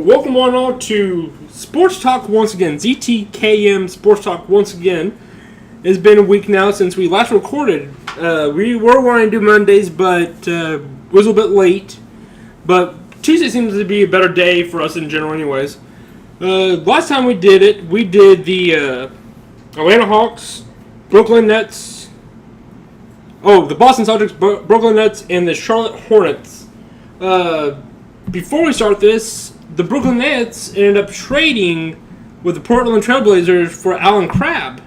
Welcome on all to Sports Talk once again. ZTKM Sports Talk once again. It's been a week now since we last recorded. We were wanting to do Mondays, but it was a little bit late. But Tuesday seems to be a better day for us in general anyways. Last time we did it, we did the Atlanta Hawks, Brooklyn Nets, the Boston Celtics, Brooklyn Nets, and the Charlotte Hornets. Before we start this, the Brooklyn Nets ended up trading with the Portland Trailblazers for Allen Crabbe.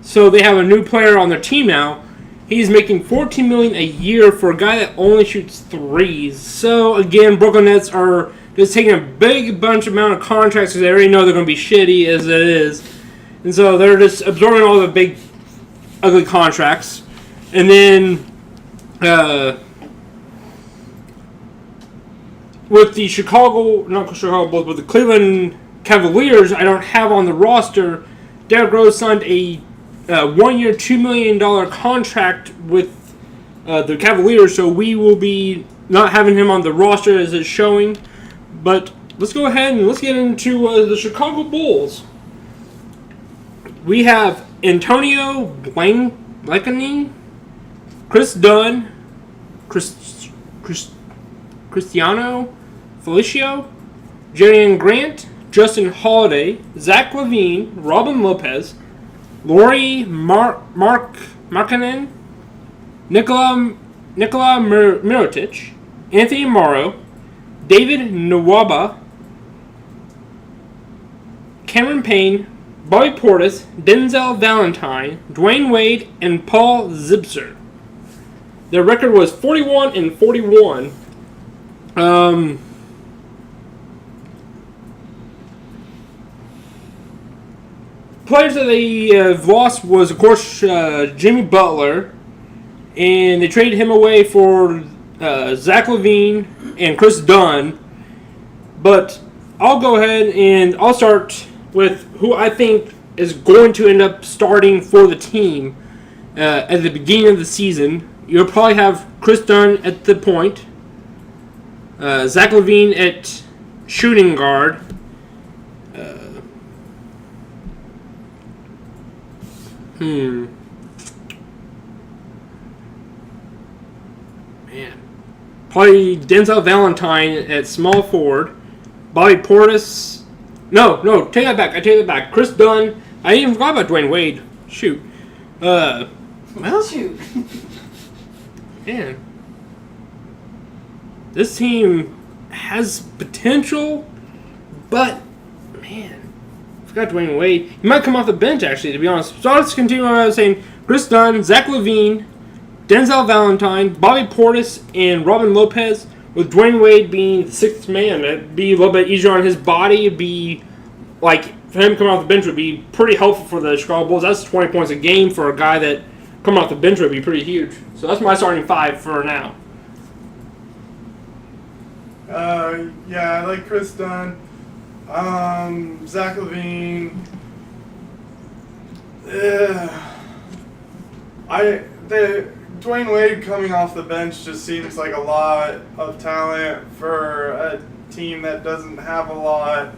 So they have a new player on their team now. He's making $14 million a year for a guy that only shoots threes. So again, Brooklyn Nets are just taking a big amount of contracts because they already know they're going to be shitty as it is. And so they're just absorbing all the big, ugly contracts. And then with the with the Cleveland Cavaliers, I don't have on the roster. Derrick Rose signed a 1-year, $2 million contract with the Cavaliers, so we will be not having him on the roster as it's showing. But let's go ahead and let's get into the Chicago Bulls. We have Antonio Blakeney, Chris Dunn, Cristiano Felicio, Jerian Grant, Justin Holiday, Zach LaVine, Robin Lopez, Lauri Markkanen, Nikola Mirotic, Anthony Morrow, David Nwaba, Cameron Payne, Bobby Portis, Denzel Valentine, Dwayne Wade, and Paul Zipser. Their record was 41-41. Players that they have lost was, of course, Jimmy Butler, and they traded him away for Zach LaVine and Chris Dunn. But I'll go ahead and I'll start with who I think is going to end up starting for the team at the beginning of the season. You'll probably have Chris Dunn at the point, Zach LaVine at shooting guard, probably Denzel Valentine at small forward, Bobby Portis. No, take that back. I take that back. Chris Dunn. I even forgot about Dwayne Wade. Shoot. Shoot. Man, this team has potential, but man, I forgot Dwayne Wade. He might come off the bench, actually, to be honest. So let's continue what I was saying. Chris Dunn, Zach LaVine, Denzel Valentine, Bobby Portis, and Robin Lopez, with Dwayne Wade being the sixth man. It'd be a little bit easier on his body. It'd be like, for him coming off the bench would be pretty helpful for the Chicago Bulls. That's 20 points a game for a guy that coming off the bench would be pretty huge. So that's my starting five for now. I like Chris Dunn. Zach LaVine. Dwayne Wade coming off the bench just seems like a lot of talent for a team that doesn't have a lot.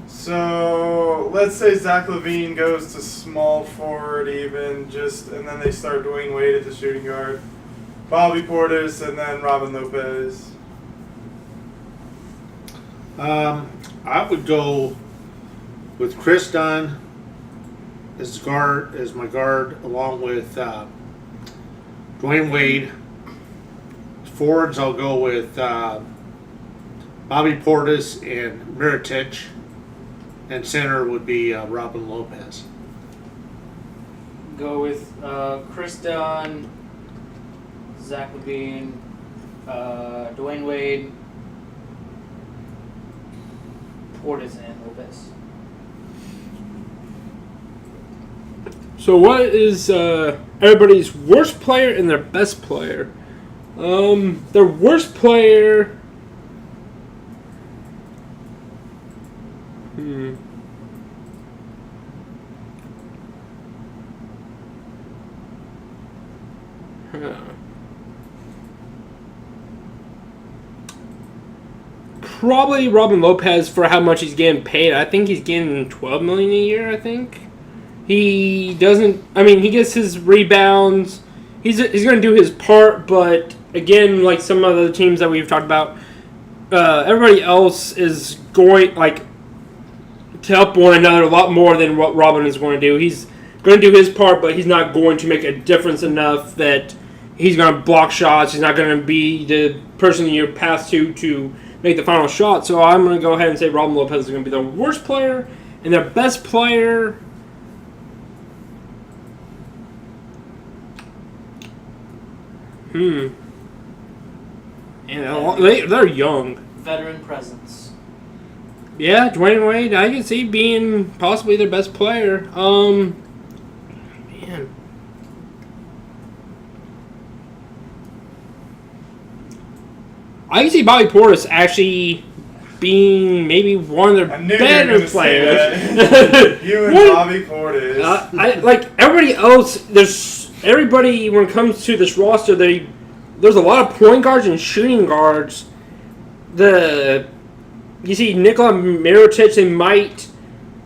So let's say Zach LaVine goes to small forward and then they start Dwayne Wade at the shooting guard, Bobby Portis, and then Robin Lopez. I would go with Chris Dunn as my guard, along with Dwayne Wade. Forwards, I'll go with Bobby Portis and Mirotic. And center would be Robin Lopez. Go with Chris Dunn, Zach LaVine, Dwayne Wade, Portis, and Lopez. So what is everybody's worst player and their best player? Their worst player... Probably Robin Lopez for how much he's getting paid. I think he's getting $12 million a year. I think he doesn't. I mean, he gets his rebounds. He's going to do his part, but again, like some of the teams that we've talked about, everybody else is going to help one another a lot more than what Robin is going to do. He's going to do his part, but he's not going to make a difference enough that he's going to block shots. He's not going to be the person you're passed to make the final shot. So I'm going to go ahead and say Robin Lopez is going to be the worst player, and their best player. And they're young. Veteran presence. Yeah, Dwayne Wade, I can see being possibly their best player. Man. I can see Bobby Portis actually being maybe one of their better players. You and Bobby Portis. Everybody else, everybody when it comes to this roster, there's a lot of point guards and shooting guards. You see Nikola Mirotic, they might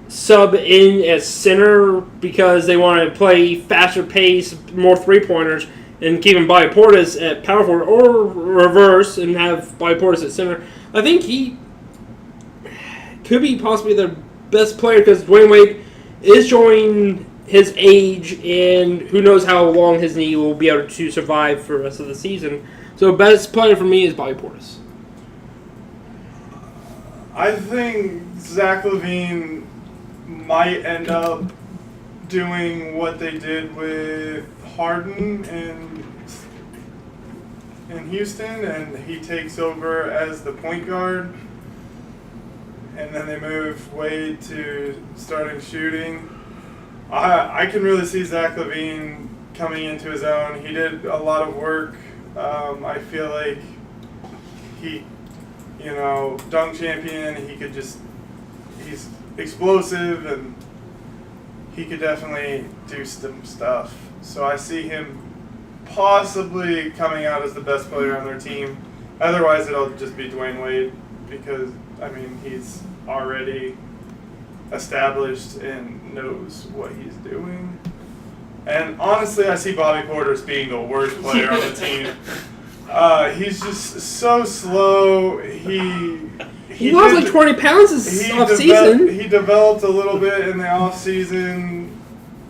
sub in as center because they want to play faster pace, more three-pointers, and keeping Bobby Portis at power forward or reverse and have Bobby Portis at center. I think he could be possibly their best player because Dwayne Wade is showing his age, and who knows how long his knee will be able to survive for the rest of the season. So best player for me is Bobby Portis. I think Zach LaVine might end up doing what they did with Harden in Houston, and he takes over as the point guard, and then they move Wade to starting shooting. I can really see Zach LaVine coming into his own. He did a lot of work. I feel like he, dunk champion. He's explosive, and he could definitely do some stuff. So I see him possibly coming out as the best player on their team. Otherwise, it'll just be Dwayne Wade because, he's already established and knows what he's doing. And honestly, I see Bobby Portis being the worst player on the team. He's just so slow. He lost 20 pounds this off-season. He developed a little bit in the off-season,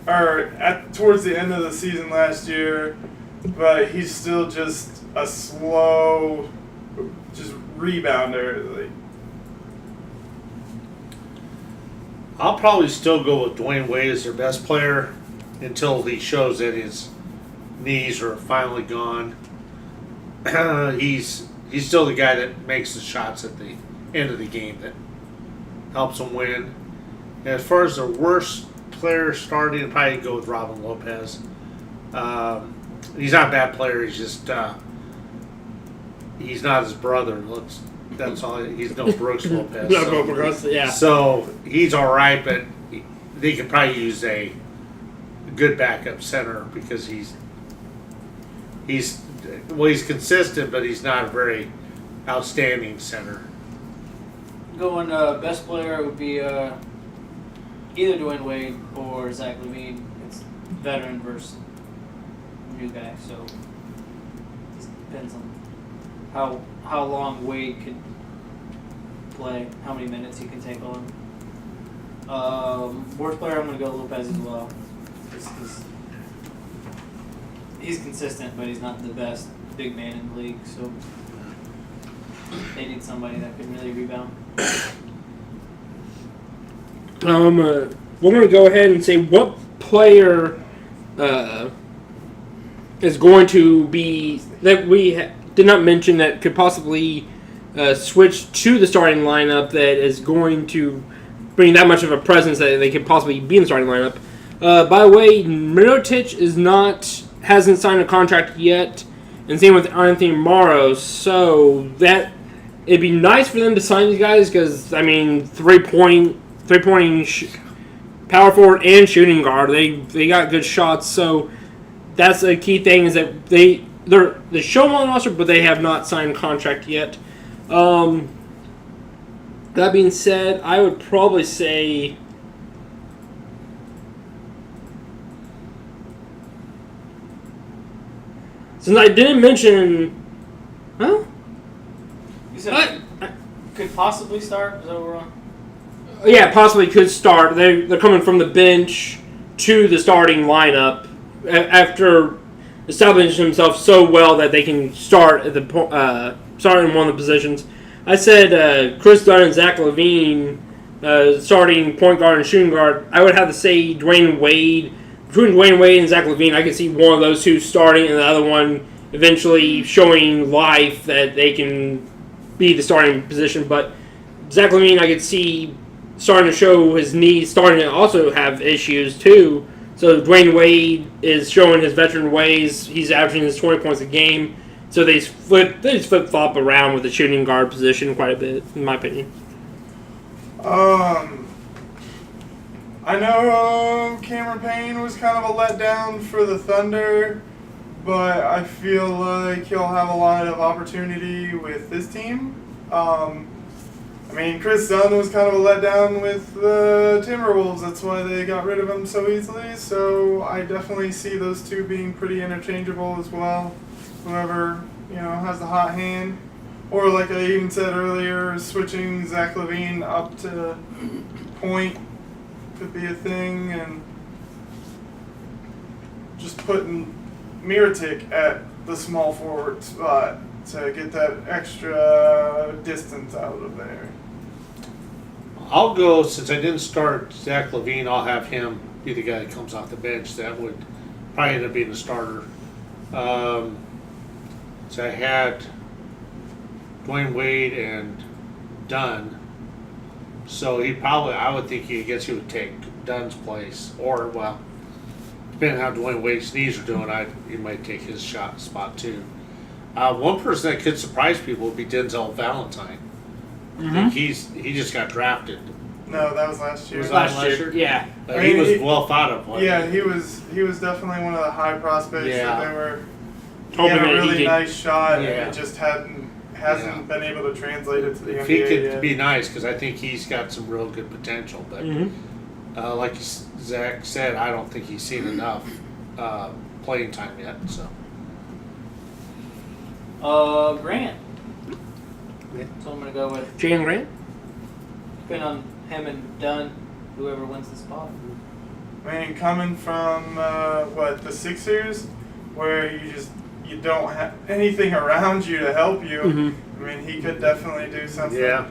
or towards the end of the season last year, but he's still just a slow, just rebounder. I'll probably still go with Dwayne Wade as their best player until he shows that his knees are finally gone. He's still the guy that makes the shots at the end of the game that helps them win. And as far as the worst player starting, I'd probably go with Robin Lopez. He's not a bad player. He's just he's not his brother. That's all. He's no Brooks Lopez. Yeah. So he's all right, but they could probably use a good backup center because he's consistent, but he's not a very outstanding center. Going best player would be either Dwayne Wade or Zach LaVine. It's veteran versus new guy, so it depends on how long Wade could play, how many minutes he can take on. Worst player, I'm going to go Lopez as well. Just he's consistent, but he's not the best big man in the league, so they need somebody that can really rebound. We're going to go ahead and say what player is going to be that we did not mention that could possibly switch to the starting lineup that is going to bring that much of a presence that they could possibly be in the starting lineup. By the way, Mirotic hasn't signed a contract yet, and same with Anthony Morrow. So that it'd be nice for them to sign these guys because three-pointing power forward and shooting guard, they got good shots. So that's a key thing is that they show them on the roster, but they have not signed a contract yet. That being said, I would probably say. Since I didn't mention. Huh? You said could possibly start? Is that what we're on? Yeah, possibly could start. They're coming from the bench to the starting lineup after establishing themselves so well that they can start at the start in one of the positions. I said Chris Dunn and Zach LaVine starting point guard and shooting guard. I would have to say Dwayne Wade. Between Dwayne Wade and Zach LaVine, I could see one of those two starting and the other one eventually showing life that they can be the starting position. But Zach LaVine, I could see starting to show his knees, starting to also have issues too. So Dwayne Wade is showing his veteran ways. He's averaging his 20 points a game. So they just flip-flop around with the shooting guard position quite a bit, in my opinion. I know Cameron Payne was kind of a letdown for the Thunder, but I feel like he'll have a lot of opportunity with this team. Chris Dunn was kind of a letdown with the Timberwolves. That's why they got rid of him so easily. So I definitely see those two being pretty interchangeable as well. Whoever, has the hot hand. Or like I even said earlier, switching Zach LaVine up to point could be a thing. And just putting Mirotic at the small forward spot to get that extra distance out of there. I'll go, since I didn't start Zach LaVine, I'll have him be the guy that comes off the bench. That would probably end up being the starter. So I had Dwayne Wade and Dunn. So I would think he would take Dunn's place. Or, well, depending on how Dwayne Wade's knees are doing, he might take his spot too. One person that could surprise people would be Denzel Valentine. I think he just got drafted. No, that was last year. Was that last year? Yeah. He was well thought of. Yeah, he was definitely one of the high prospects that they were. He Hoping had a that he really could- nice shot, Yeah. and it just hasn't been able to translate it to the If NBA he could yet. be nice, because I think he's got some real good potential. But like Zach said, I don't think he's seen enough playing time yet. So Grant. So I'm gonna go with Jalen Grant? depending on him and Dunn, whoever wins the spot. Coming from the Sixers, where you don't have anything around you to help you. He could definitely do something. yeah,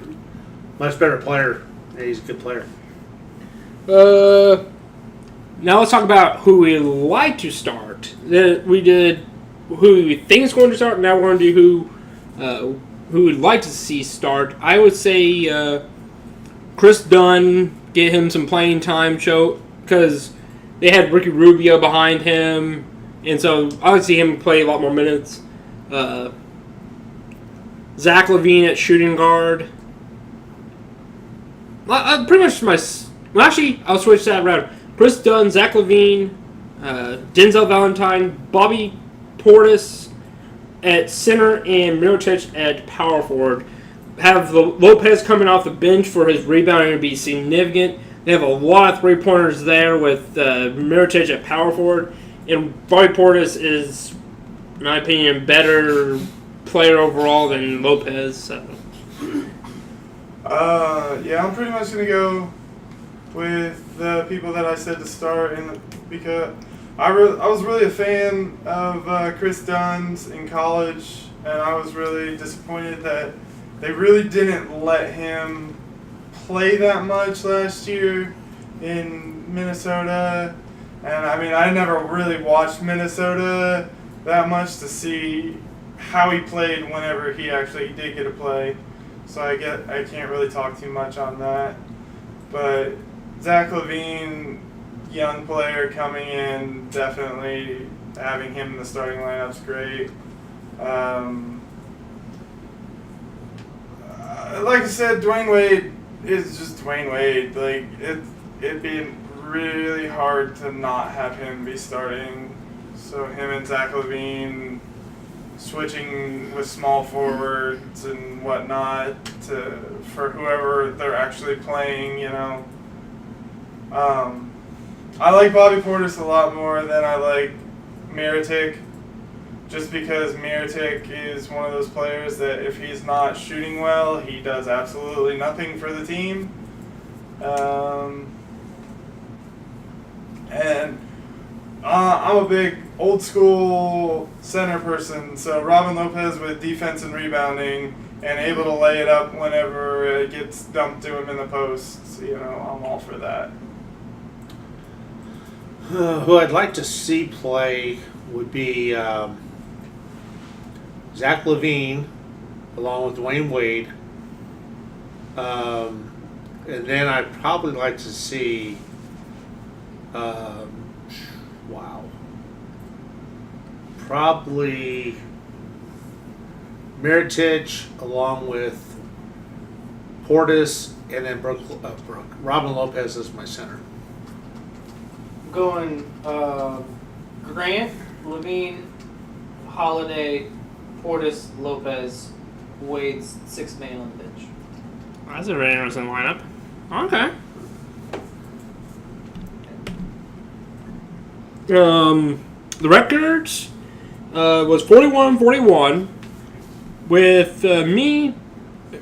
much better player. Yeah, he's a good player. Now let's talk about who we like to start. We did who we think is going to start. Now we're going to do who we'd like to see start. I would say Chris Dunn, get him some playing time, because they had Ricky Rubio behind him, and so I would see him play a lot more minutes. Zach LaVine at shooting guard. Pretty much I'll switch that around. Chris Dunn, Zach LaVine, Denzel Valentine, Bobby Portis at center, and Mirotic at power forward. Have Lopez coming off the bench for his rebounding to be significant. They have a lot of three-pointers there with Mirotic at power forward. And Bobby Portis is, in my opinion, a better player overall than Lopez. So. I'm pretty much going to go with the people that I said to start, because I was really a fan of Chris Dunn's in college, and I was really disappointed that they really didn't let him play that much last year in Minnesota. And I never really watched Minnesota that much to see how he played whenever he actually did get to play. So I can't really talk too much on that. But Zach LaVine, young player coming in, definitely having him in the starting lineup's great. Like I said, Dwayne Wade is just Dwayne Wade. Like it'd be really hard to not have him be starting. So him and Zach LaVine switching with small forwards and whatnot for whoever they're actually playing, you know. I like Bobby Portis a lot more than I like Mirotic, just because Mirotic is one of those players that if he's not shooting well, he does absolutely nothing for the team. And I'm a big old school center person, so Robin Lopez with defense and rebounding and able to lay it up whenever it gets dumped to him in the posts, you know, I'm all for that. Who I'd like to see play would be Zach LaVine, along with Dwayne Wade. And then I'd probably like to see, probably Mirotic along with Portis, and then Robin Lopez as my center. Going Grant, Levine, Holiday, Portis, Lopez, Wade's sixth man on the bench. That's a very interesting lineup. Okay. The records was 41-41. With me,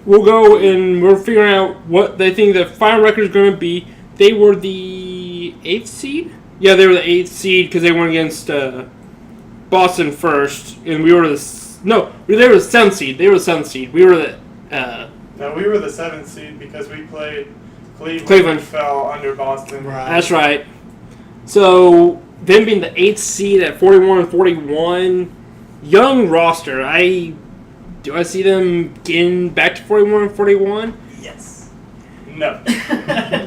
we'll go and we're figuring out what they think the final record is going to be. They were the 8th seed? Yeah, they were the 8th seed because they went against Boston first, and we were they were the 7th seed. They were the 7th seed. We were the No, we were the 7th seed because we played Cleveland. Cleveland Fell under Boston. Right. That's right. So them being the 8th seed at 41-41, young roster. Do I see them getting back to 41-41? Yes. No.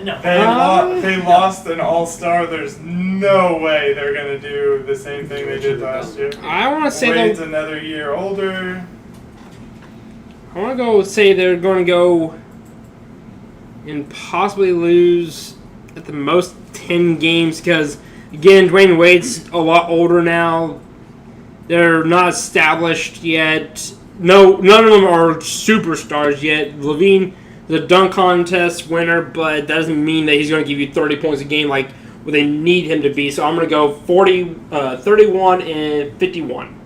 No. They lost an all-star. There's no way they're going to do the same thing they did last year. I want to say Wade's another year older. I want to go say they're going to go and possibly lose at the most 10 games because, again, Dwayne Wade's a lot older now. They're not established yet. No, none of them are superstars yet. Levine, the dunk contest winner, but it doesn't mean that he's going to give you 30 points a game like what they need him to be. So I'm going to go 31 and 51.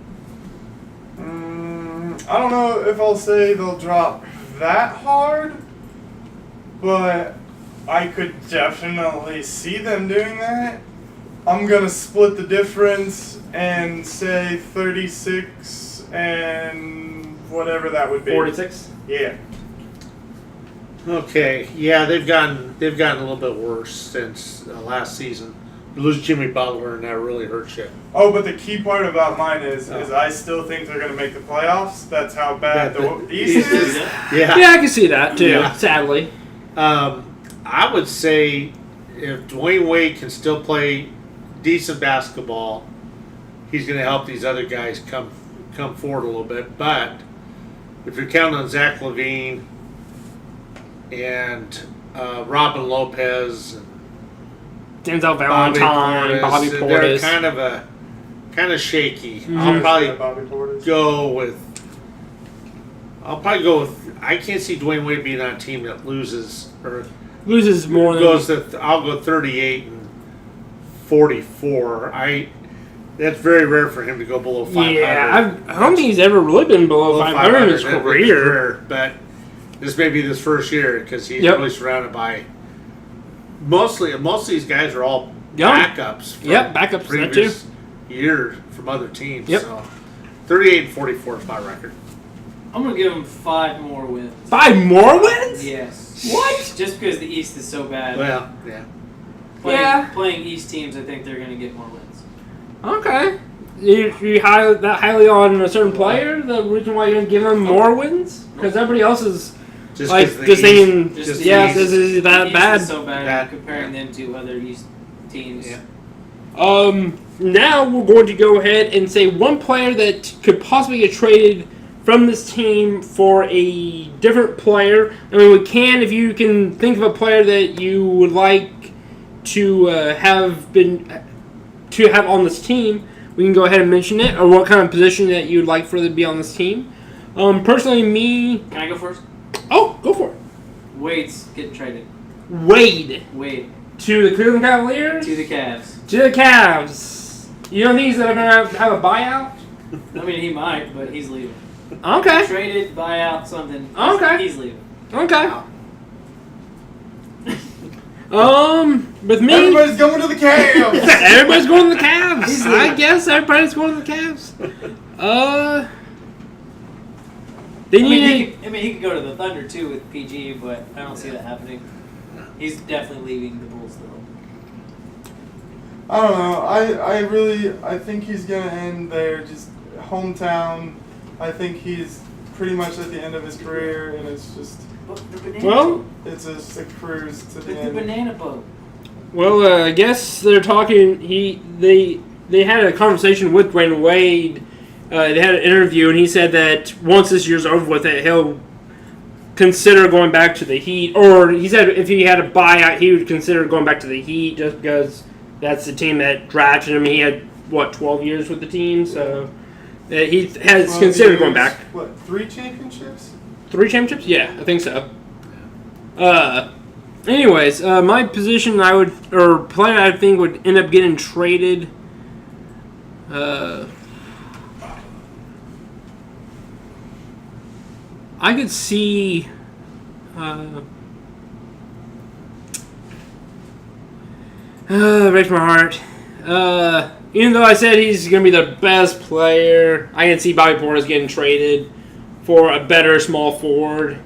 I don't know if I'll say they'll drop that hard, but I could definitely see them doing that. I'm going to split the difference and say 36 and whatever that would be. 46? Yeah. Okay, yeah, they've gotten a little bit worse since last season. You lose Jimmy Butler, and that really hurts you. Oh, but the key part about mine is I still think they're going to make the playoffs. That's how bad the East is. Yeah. Yeah, I can see that too, Yeah. sadly. I would say if Dwayne Wade can still play decent basketball, he's going to help these other guys come forward a little bit. But if you're counting on Zach LaVine and Robin Lopez, Denzel Valentine, Bobby Portis. they're kind of shaky. Mm-hmm. I'll probably Bobby Portis. go with. I can't see Dwayne Wade being on a team that loses or Loses more than... I'll go 38 and 44. That's very rare for him to go below 500. Yeah, I don't think he's ever really been below 500 in his career. But this may be his first year because he's Yep. really surrounded by most of these guys are all Young. backups. From Backups that too. previous year from other teams. Yep. So 38 and 44 is my record. I'm going to give them 5 more wins. 5 more wins? Yes. What? Just because the East is so bad. Well, yeah. Playing East teams, I think they're going to get more wins. Okay. You that highly on a certain player? The reason why you're going to give him more wins? Because everybody else is Just like 'cause the just East- saying, Just the yes, East. this is that the East bad. is so bad, Bad. comparing them to other East teams. Yeah. Now we're going to go ahead and say one player that could possibly get traded from this team for a different player. I mean, we can, if you can think of a player that you would like to have on this team, we can go ahead and mention it, or what kind of position that you'd like for to be on this team. Personally, me. Can I go first? Oh, go for it. Wade's getting traded. Wade Wade to the Cleveland Cavaliers. to the Cavs. To the Cavs. You don't think he's going to have a buyout? I mean, he might, but he's leaving. Okay. Traded, buyout, something. Okay. He's leaving. Okay. With me, Everybody's going to the Cavs. everybody's going to the Cavs. I guess everybody's going to the Cavs. They need. He could go to the Thunder too with PG, but I don't see that happening. He's definitely leaving the Bulls though. I don't know. I think he's gonna end there. Just hometown. I think he's pretty much at the end of his career, and it's just it's just a cruise to the end. The banana boat. Well, I guess they're talking. They had a conversation with Dwayne Wade. They had an interview, and he said that once this year's over with, it he'll consider going back to the Heat. Or he said if he had a buyout, he would consider going back to the Heat just because that's the team that drafted him. He had 12 years with the team, so he has considered going back. What, 3 championships? 3 championships? Yeah, I think so. Anyways, my position player I think would end up getting traded. I could see. Breaks my heart. Even though I said he's going to be the best player, I can see Bobby Portis getting traded for a better small forward.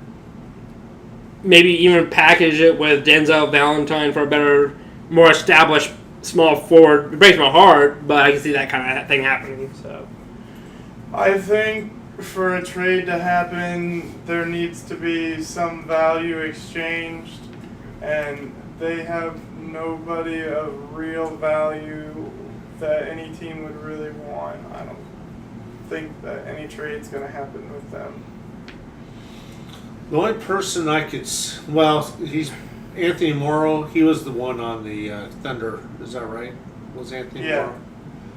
Maybe even package it with Denzel Valentine for a better, more established small forward. It breaks my heart, but I can see that kind of thing happening. So, I think for a trade to happen, there needs to be some value exchanged, and they have nobody of real value that any team would really want. I don't think that any trade's going to happen with them. The only person I could, he's Anthony Morrow. He was the one on the Thunder. Is that right? Was Anthony Morrow?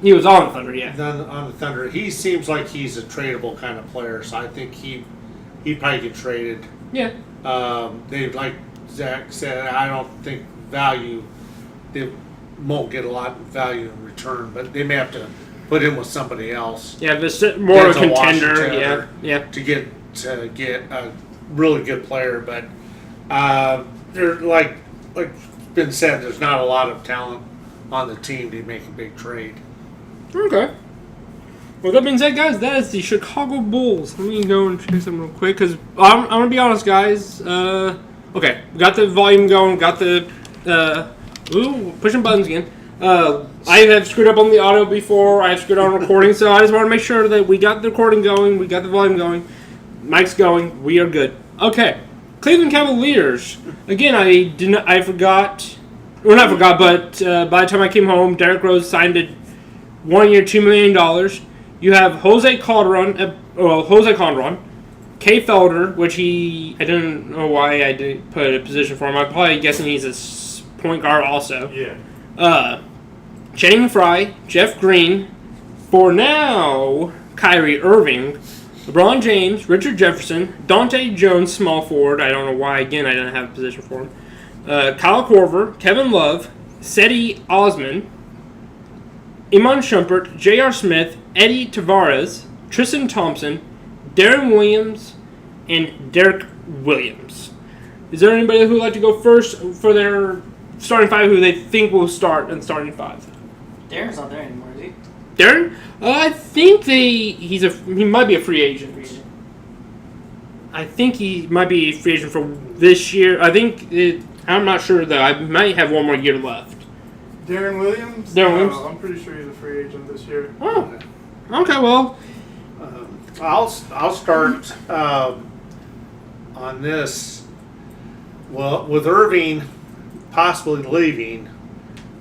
He was on the Thunder, yeah. Then on the Thunder, he seems like he's a tradable kind of player. So I think he'd probably get traded. Yeah. They, like Zach said, I don't think value. They won't get a lot of value in return, but they may have to put him with somebody else. Yeah, this more a contender. Washington Yeah. To get a really good player, but they're like been said, there's not a lot of talent on the team to make a big trade. Okay. Well, that being said, guys, that is the Chicago Bulls. Let me go and check something real quick, because I'm going to be honest, guys. Okay, got the volume going, got the... pushing buttons again. I have screwed up on the audio before. I have screwed up on recording, so I just want to make sure that we got the recording going, we got the volume going, mic's going, we are good. Okay, Cleveland Cavaliers. Again, I forgot. Well, not forgot, but by the time I came home, Derrick Rose signed a 1-year, $2 million. You have Jose Calderon, Kay Felder, which I didn't know why I didn't put a position for him. I'm probably guessing he's a point guard also. Yeah. Channing Frye, Jeff Green, for now, Kyrie Irving, LeBron James, Richard Jefferson, Dante Jones, small forward. I don't know why, again, I didn't have a position for him. Kyle Korver, Kevin Love, Cedi Osman, Iman Shumpert, J.R. Smith, Eddie Tavares, Tristan Thompson, Darren Williams, and Derek Williams. Is there anybody who would like to go first for their starting 5 who they think will start in starting 5? Darren's not there anymore, is he? Darren? I think he might be a free agent. I think he might be a free agent for this year. I'm not sure though. I might have one more year left. Darren Williams? Williams? I'm pretty sure he's a free agent this year. Oh. Okay, well. I'll start on this. Well, with Irving possibly leaving,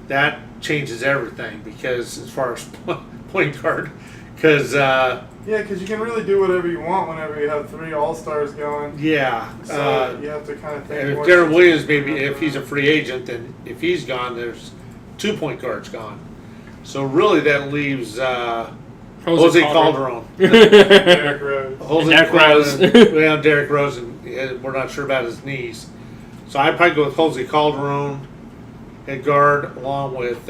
that changes everything because as far as point guard, because because you can really do whatever you want whenever you have 3 All-Stars going. Yeah. So you have to kind of think. And if Darren Williams, maybe if he's a free agent, then if he's gone, there's 2 point guards gone. So really, that leaves Jose Jose Calderon. Derrick Rose. Jose Derrick Rose. Well, Derrick Rose, and we're not sure about his knees. So I'd probably go with Jose Calderon at guard, along with,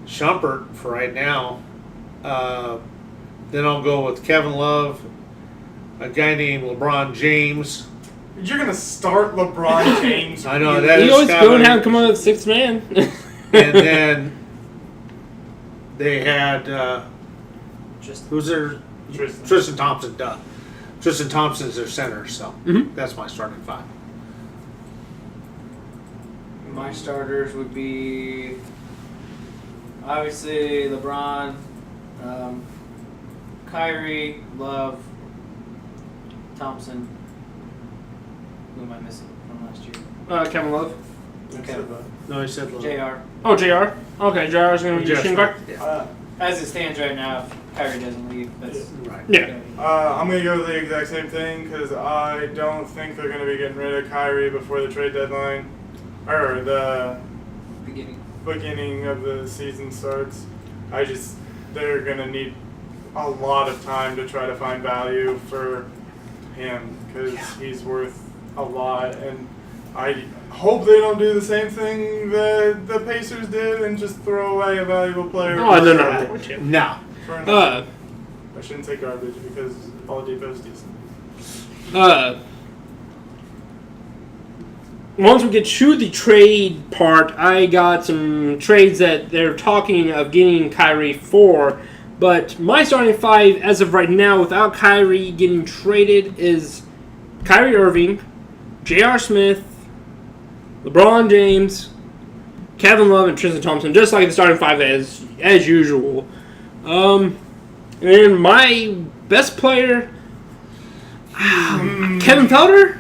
Shumpert for right now. Then I'll go with Kevin Love, a guy named LeBron James. You're gonna start LeBron James. I know that He is always kind go of and have him come out with sixth man. And then they had who's their Tristan Thompson. Duh, Tristan Thompson's their center, so that's my starting five. My starters would be obviously LeBron, Kyrie, Love, Thompson. Who am I missing from last year? Kevin Love. Okay. No, I said Love. JR. Oh, JR. Okay, JR is going to be your shooting guard. Yeah. As it stands right now, if Kyrie doesn't leave, that's Right. Yeah. I'm gonna go with the exact same thing because I don't think they're gonna be getting rid of Kyrie before the trade deadline or the beginning of the season starts. They're gonna need a lot of time to try to find value for him because he's worth a lot, and I hope they don't do the same thing that the Pacers did and just throw away a valuable player. Oh, they're not going to. No. I shouldn't say garbage because Oladipo's decent. Once we get to the trade part, I got some trades that they're talking of getting Kyrie for. But my starting five, as of right now, without Kyrie getting traded, is Kyrie Irving, J.R. Smith, LeBron James, Kevin Love, and Tristan Thompson, just like the starting five as usual. And then my best player, Kevin Felder.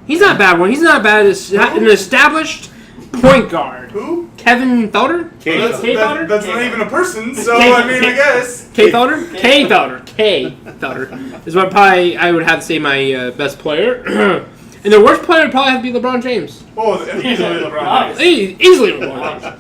He's not a bad one. He's not bad as an established point guard. Who? Kevin Felder? K. Felder? That's not even a person, so K- I mean, I guess. K Felder? K Felder. K Felder is what I would have to say my best player. And the worst player would probably have to be LeBron James. Oh, easily LeBron James. Easily LeBron James.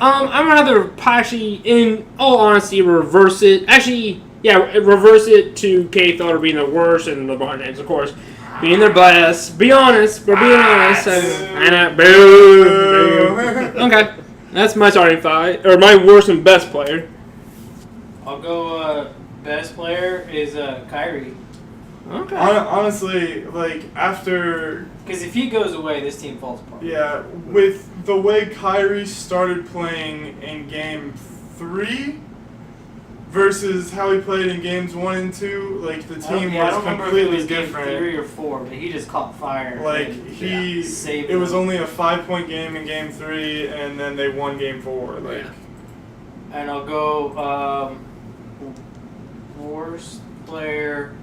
I'm going to have to actually, in all honesty, reverse it. Actually, reverse it to K Felder being the worst and LeBron James, of course, being their best. Be honest. We're being honest. I know. Boo. Okay. That's my starting five. Or my worst and best player. I'll go best player is Kyrie. Okay. Honestly, after... Because if he goes away, this team falls apart. Yeah, with the way Kyrie started playing in Game 3 versus how he played in Games 1 and 2, the team was completely different. Game 3 or 4, but he just caught fire. It was only a 5-point game in Game 3, and then they won Game 4. And I'll go worst player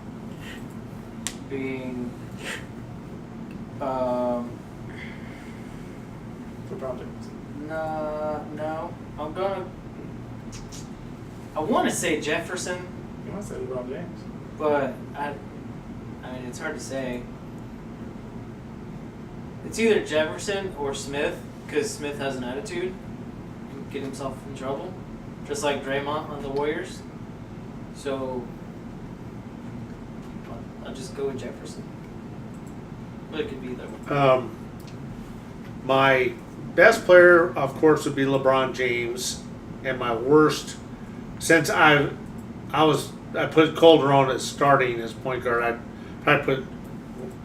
being LeBron James. no. I want to say Jefferson, You want to say LeBron James? but I mean it's hard to say. It's either Jefferson or Smith, because Smith has an attitude and get himself in trouble, just like Draymond on the Warriors. So I'll just go with Jefferson. But it could be either one. My best player, of course, would be LeBron James, and my worst, since I put Calderon as starting as point guard, I'd probably put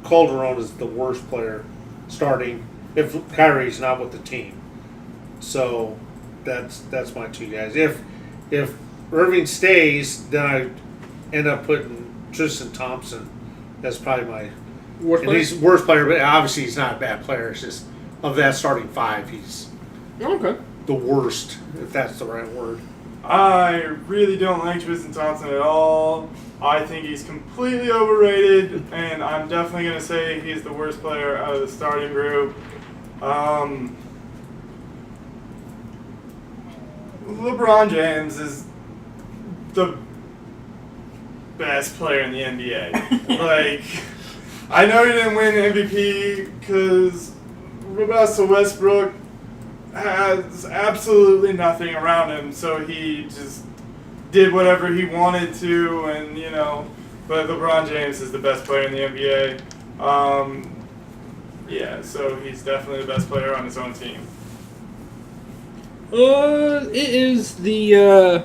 Calderon as the worst player starting if Kyrie's not with the team. So that's my two guys. If Irving stays, then I end up putting Tristan Thompson. That's probably my worst player, but obviously he's not a bad player. It's just of that starting five, he's the worst, if that's the right word. I really don't like Tristan Thompson at all. I think he's completely overrated, and I'm definitely going to say he's the worst player out of the starting group. LeBron James is the best player in the NBA. I know he didn't win MVP because Russell Westbrook has absolutely nothing around him, so he just did whatever he wanted to, and but LeBron James is the best player in the NBA. Yeah, so he's definitely the best player on his own team. It is the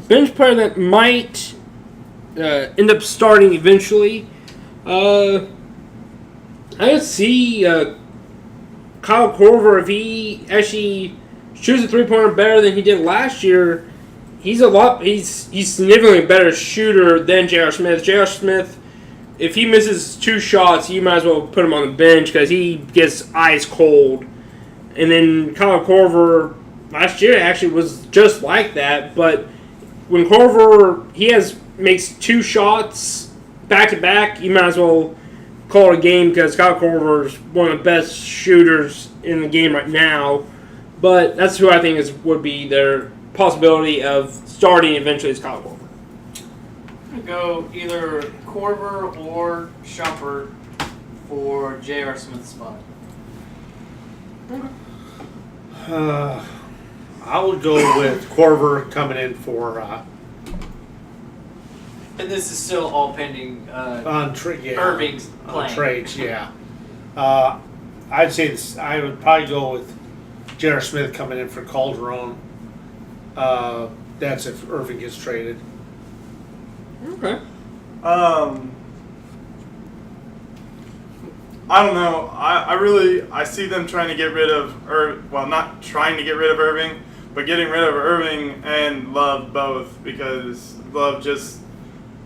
bench player that might end up starting eventually. I would see Kyle Korver, if he actually shoots a 3-pointer better than he did last year. He's significantly better shooter than J.R. Smith. J.R. Smith, if he misses 2 shots, you might as well put him on the bench because he gets ice cold. And then Kyle Korver last year actually was just like that. But when Korver makes 2 shots back to back, you might as well call it a game because Kyle Korver is one of the best shooters in the game right now. But that's who I think would be their possibility of starting eventually is Kyle Korver. I'm going to go either Korver or Shumpert for J.R. Smith's spot. I would go with Korver coming in for And this is still all pending Irving's playing. trades. Yeah, I'd say this. I would probably go with J.R. Smith coming in for Calderon. That's if Irving gets traded. Okay. I don't know. I see them trying to get rid of not trying to get rid of Irving, but getting rid of Irving and Love both, because Love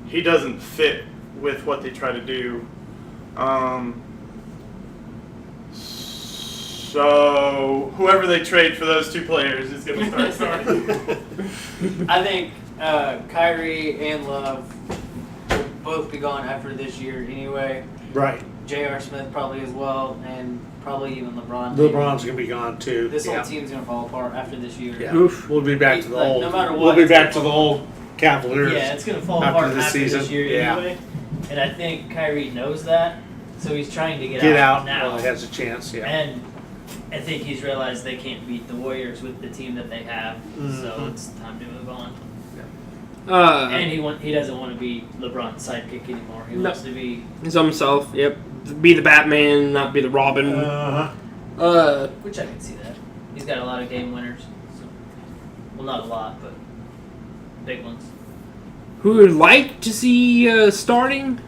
he doesn't fit with what they try to do. So whoever they trade for those 2 players is going to start starting. I think Kyrie and Love will both be gone after this year anyway. Right. J.R. Smith probably as well, and probably even LeBron. LeBron's gonna be gone too. This whole team's gonna fall apart after this year. Yeah. Oof. We'll be back to the old. No matter We'll what, be back to the old Cavaliers. Yeah, it's gonna fall after apart this after season. this year Yeah. anyway. And I think Kyrie knows that, so he's trying to get out now. while he has a chance. Yeah. And I think he's realized they can't beat the Warriors with the team that they have, so it's time to move on. And he doesn't want to be LeBron's sidekick anymore. He wants to be himself. Yep, be the Batman, not be the Robin. Which I can see that. He's got a lot of game winners. So. Well, not a lot, but big ones. Who would like to see starting?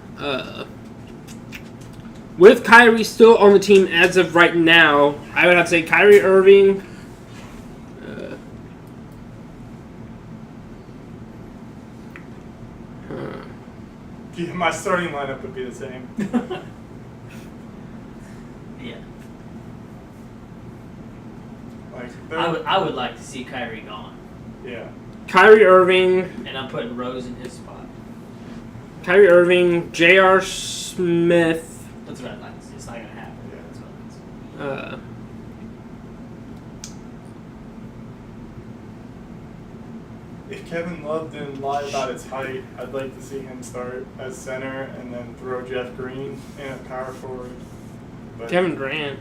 With Kyrie still on the team as of right now, I would have to say Kyrie Irving. Yeah, my starting lineup would be the same. Yeah. I would like to see Kyrie gone. Yeah. Kyrie Irving. And I'm putting Rose in his spot. Kyrie Irving, J.R. Smith. That's what I'd like to see. It's not going to happen. Yeah. That's what I'd like to see. If Kevin Love didn't lie about his height, I'd like to see him start as center and then throw Jeff Green in at power forward. But Kevin Durant.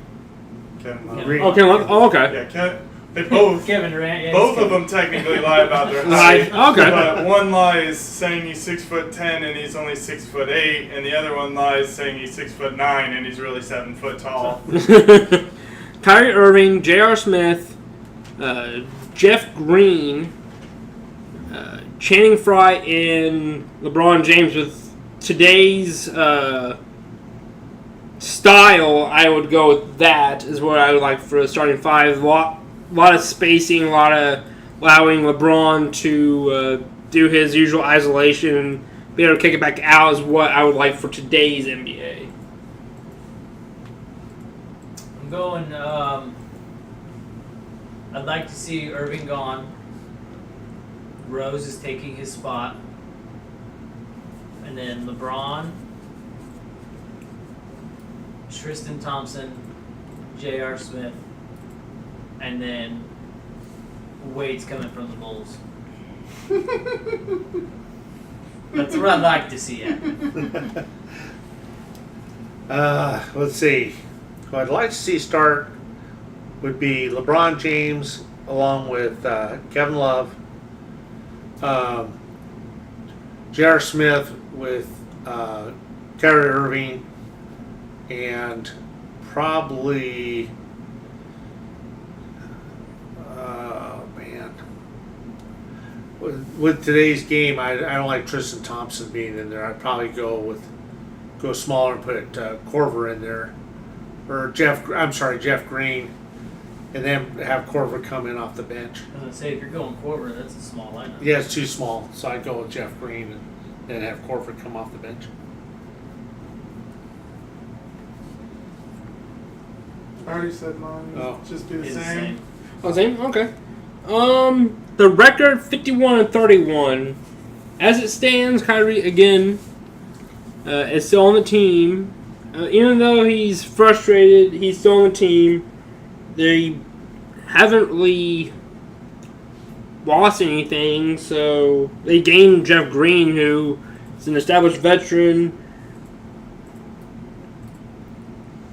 Kevin Love. Green. Okay. Oh, okay. Yeah, they both. Kevin Durant. Yeah, Both of them technically lie about their height. Okay. But one lies saying he's 6'10" and he's only 6'8", and the other one lies saying he's 6'9" and he's really 7 foot tall. Kyrie Irving, J.R. Smith, Jeff Green, Channing Frye, and LeBron James. With today's style, I would go with that is what I would like for a starting 5. A lot of spacing, a lot of allowing LeBron to do his usual isolation and be able to kick it back out is what I would like for today's NBA. I'm going, I'd like to see Irving gone. Rose is taking his spot. And then LeBron, Tristan Thompson, J.R. Smith, and then Wade's coming from the Bulls. That's what I'd like to see happen. Let's see. Who I'd like to see start would be LeBron James along with Kevin Love, J.R. Smith with Kyrie Irving, and probably, with today's game, I don't like Tristan Thompson being in there. I'd probably go smaller and put Korver in there, or Jeff Green, and then have Korver come in off the bench. I was gonna say, if you're going Korver, that's a small lineup. Yeah, it's too small, so I'd go with Jeff Green and have Korver come off the bench. I already said mine. Oh. Just do the It's same. Oh, same? Okay. The record 51-31. As it stands, Kyrie again is still on the team. Even though he's frustrated, he's still on the team. They haven't really lost anything, so they gained Jeff Green, who is an established veteran.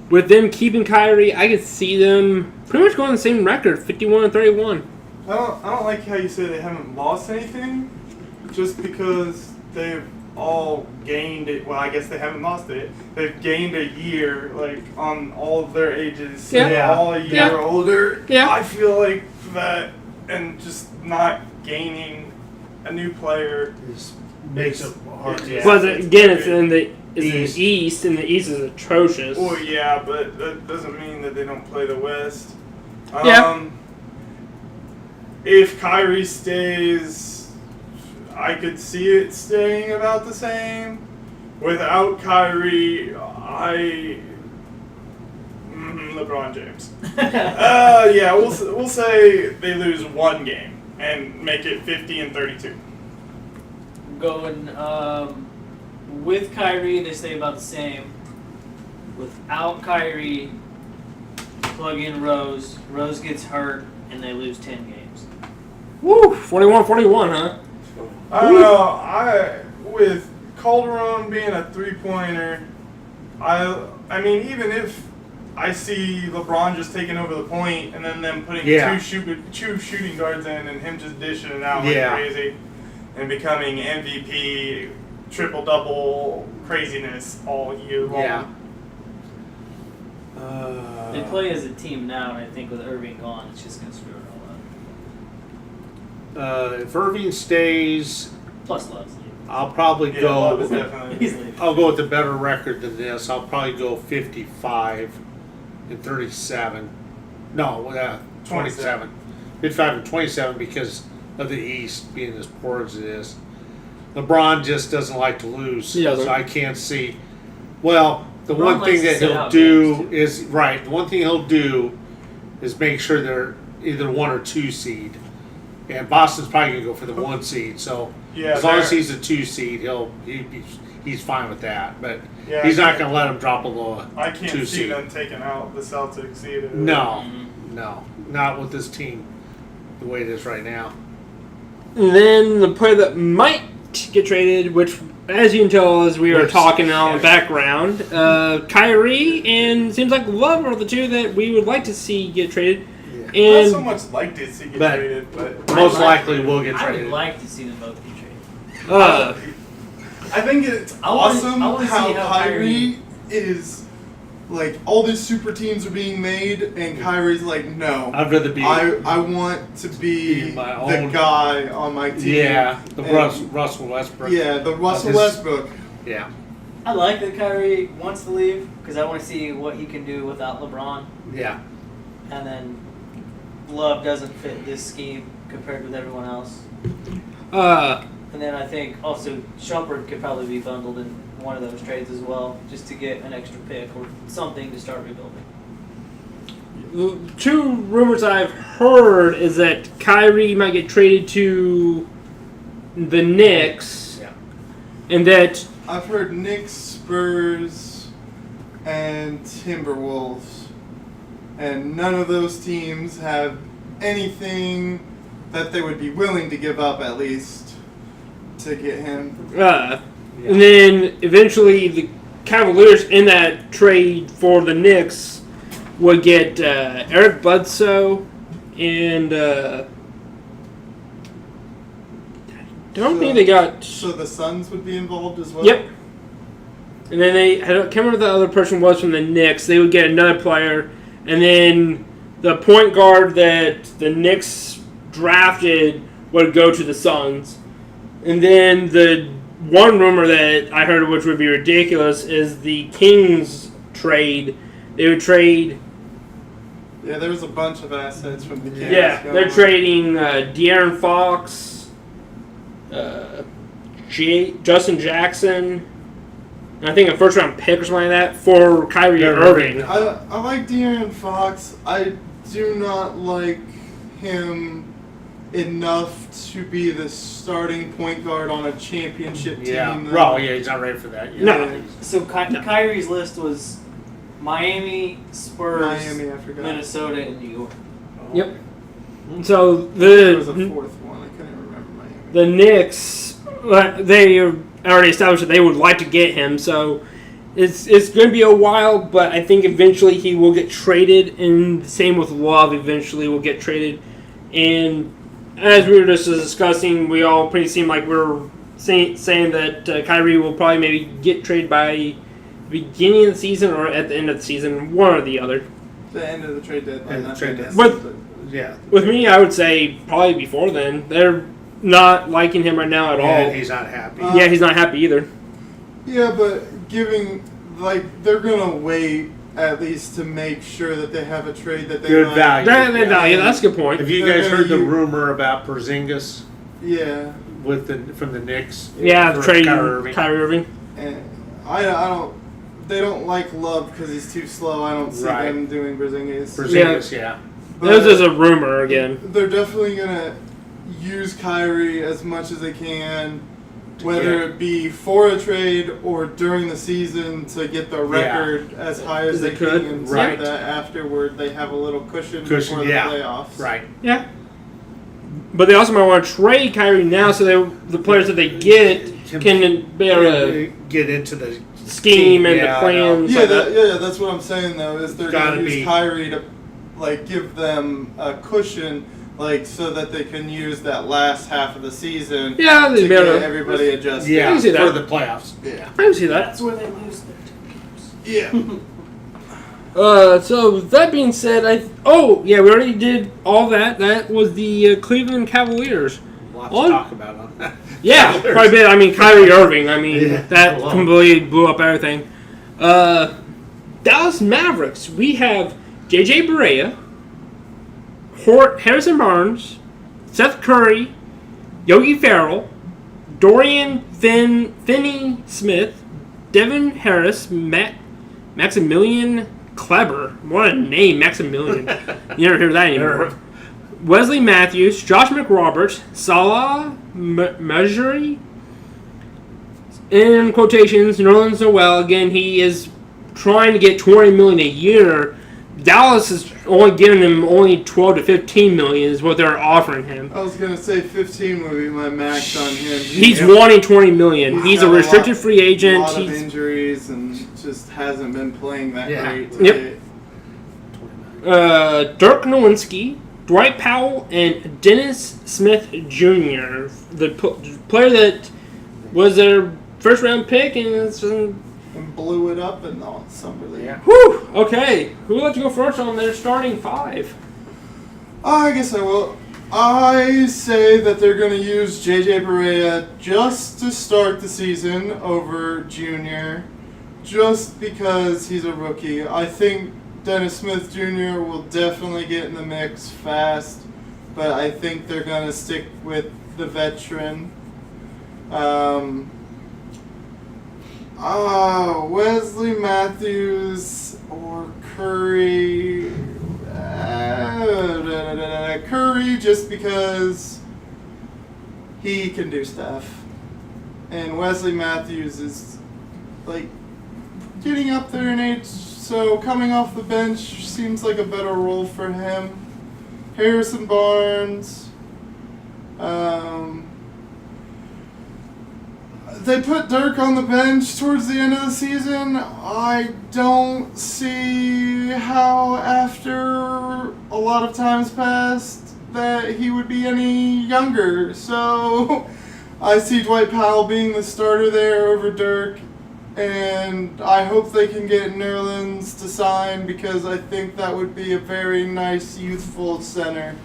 With them keeping Kyrie, I could see them pretty much going the same record, 51-31. I don't like how you say they haven't lost anything, just because they've all gained it. Well, I guess they haven't lost it. They've gained a year, like, on all of their ages. So Yeah. they're all a year older. Yeah. I feel like that, and just not gaining a new player. This makes it hard. Yeah. But again, it's in the East. East, and the East is atrocious. Well, yeah, but that doesn't mean that they don't play the West. Yeah. If Kyrie stays, I could see it staying about the same. Without Kyrie, LeBron James. Yeah, we'll say they lose one game and make it 50-32. Going with Kyrie, they stay about the same. Without Kyrie, plug in Rose. Rose gets hurt, and they lose 10 games. Woo! 41-41, huh? I don't know. With Calderon being a three-pointer, I mean, even if I see LeBron just taking over the point and then them putting two shooting guards in and him just dishing it out like crazy and becoming MVP, triple-double craziness all year long. Yeah. They play as a team now, and I think with Irving gone, it's just going to screw it all up. If Irving stays, Plus Love's leaving. I'll probably Love is go. definitely. He's leaving. I'll go with a better record than this. I'll probably go 55-37. No, 27. 55-27 because of the East being as poor as it is. LeBron just doesn't like to lose, He doesn't. so I can't see. Well, the LeBron one likes thing to that sit he'll out do games, too. is right. The one thing he'll do is make sure they're either 1 or 2 seed, and Boston's probably gonna go for the 1 seed. So Yeah, as long as they're- he's a 2 seed, he's fine with that. But Yeah, he's not gonna let him drop below I a can't 2 see seed. them taking out the Celtics either. No, Mhm. no, not with this team the way it is right now. And then the player that might get traded, which, as you can tell, as we were Which- talking out in the background, Kyrie and seems like Love are the two that we would like to see get traded. Not And so much like to see get But- traded, but Most I'd like- likely will get I would traded. like to see them both get traded. I think it's I wanna- awesome I wanna how see how Kyrie is like all these super teams are being made, and Kyrie's like, no, I'd rather be. I want to be Be my the own- guy on my team. yeah, the And- Russell Westbrook. Yeah, the Russell his- Westbrook. Yeah. I like that Kyrie wants to leave because I want to see what he can do without LeBron. Yeah. And then Love doesn't fit this scheme compared with everyone else. And then I think also Shumpert could probably be bundled in one of those trades as well, just to get an extra pick or something to start rebuilding. the two rumors I've heard is that Kyrie might get traded to the Knicks, Yeah. and that I've heard Knicks, Spurs, and Timberwolves, and none of those teams have anything that they would be willing to give up at least to get him. and then eventually the Cavaliers in that trade for the Knicks would get Eric Bledsoe and don't think they got. So the Suns would be involved as well? Yep. And then I can't remember who the other person was from the Knicks. They would get another player, and then the point guard that the Knicks drafted would go to the Suns. And then the one rumor that I heard, which would be ridiculous, is the Kings trade. They would trade. Yeah, there was a bunch of assets from the Kings. Yeah, going they're on. trading De'Aaron Fox, Justin Jackson, and I think a first round pick or something like that for Kyrie Irving. I like De'Aaron Fox. I do not like him enough to be the starting point guard on a championship team. Yeah. though. Well, yeah, he's not ready for that yet. No. So Kyrie's list was Miami, Spurs, Miami, I forgot. Minnesota, and New York. Yep. So There was a fourth one. I couldn't remember Miami. the Knicks, they already established that they would like to get him. So it's going to be a while, but I think eventually he will get traded. And same with Love, eventually will get traded. And as we were just discussing, we all pretty seem like we're saying that Kyrie will probably maybe get traded by the beginning of the season or at the end of the season, one or the other. The end of the trade deadline. And the not trade the deadline. but- Yeah. With me, I would say probably before then. They're not liking him right now at all. And he's not happy. Yeah, he's not happy either. Yeah, but they're gonna wait at least to make sure that they have a trade that they Good like. value. Yeah, that's a good point. Have you They're guys gonna heard the use- rumor about Porzingis Yeah, from the Knicks? Yeah, For trading Kyrie Kyrie Irving. and I don't. They don't like Love because he's too slow. I don't see Right. them doing Porzingis. Porzingis, yeah. This is a rumor again. They're definitely gonna use Kyrie as much as they can, whether it be for a trade or during the season to get the record as high as they could. can, Right. so that afterward they have a little cushion Cushion, before the yeah. playoffs. Right. Yeah. But they also might want to trade Kyrie now so the players that they get can be able to Get into the scheme and Yeah, the plans. Yeah, like that. that's what I'm saying though. Is they're Gotta gonna use be. Kyrie to give them a cushion, so that they can use that last half of the season. Yeah, to they'd be get able to. everybody adjusted. Yeah, I can see that. for the playoffs. Yeah. I can see that. That's where they lose their teams. Yeah. So that being said, we already did all that. That was the Cleveland Cavaliers. Lots Oh. to talk about on that. Yeah, Cavaliers. quite a bit. I mean, Kyrie Irving. I mean, Yeah, that alone. completely blew up everything. Dallas Mavericks. We have J.J. Barea, Harrison Barnes, Seth Curry, Yogi Ferrell, Dorian Finney-Smith, Devin Harris, Maximilian Kleber. What a name, Maximilian. You never hear that anymore. Wesley Matthews, Josh McRoberts, Salah Mejri, in quotations, Nerlens Noel. Again, he is trying to get $20 million a year. Dallas is only giving him only 12 to 15 million is what they're offering him. I was gonna say 15 would be my max on him. He's wanting 20 million. He's a got restricted free agent. lot of He's injuries and just hasn't been playing that Yeah. great. Yep. today. Dirk Nowitzki, Dwight Powell, and Dennis Smith Jr. The player that was their first round pick and it's And blew it up in the summer league. Yeah. whew. Okay, who would like to go first on their starting five? I guess I will. I say that they're going to use JJ Barea just to start the season over Junior, just because he's a rookie. I think Dennis Smith Jr. will definitely get in the mix fast, but I think they're going to stick with the veteran. Wesley Matthews or Curry. Curry, just because he can do stuff. And Wesley Matthews is getting up there in age, so coming off the bench seems like a better role for him. Harrison they put Dirk on the bench towards the end of the season. I don't see how, after a lot of time's passed, that he would be any younger. So I see Dwight Powell being the starter there over Dirk, and I hope they can get Nerlens to sign, because I think that would be a very nice youthful center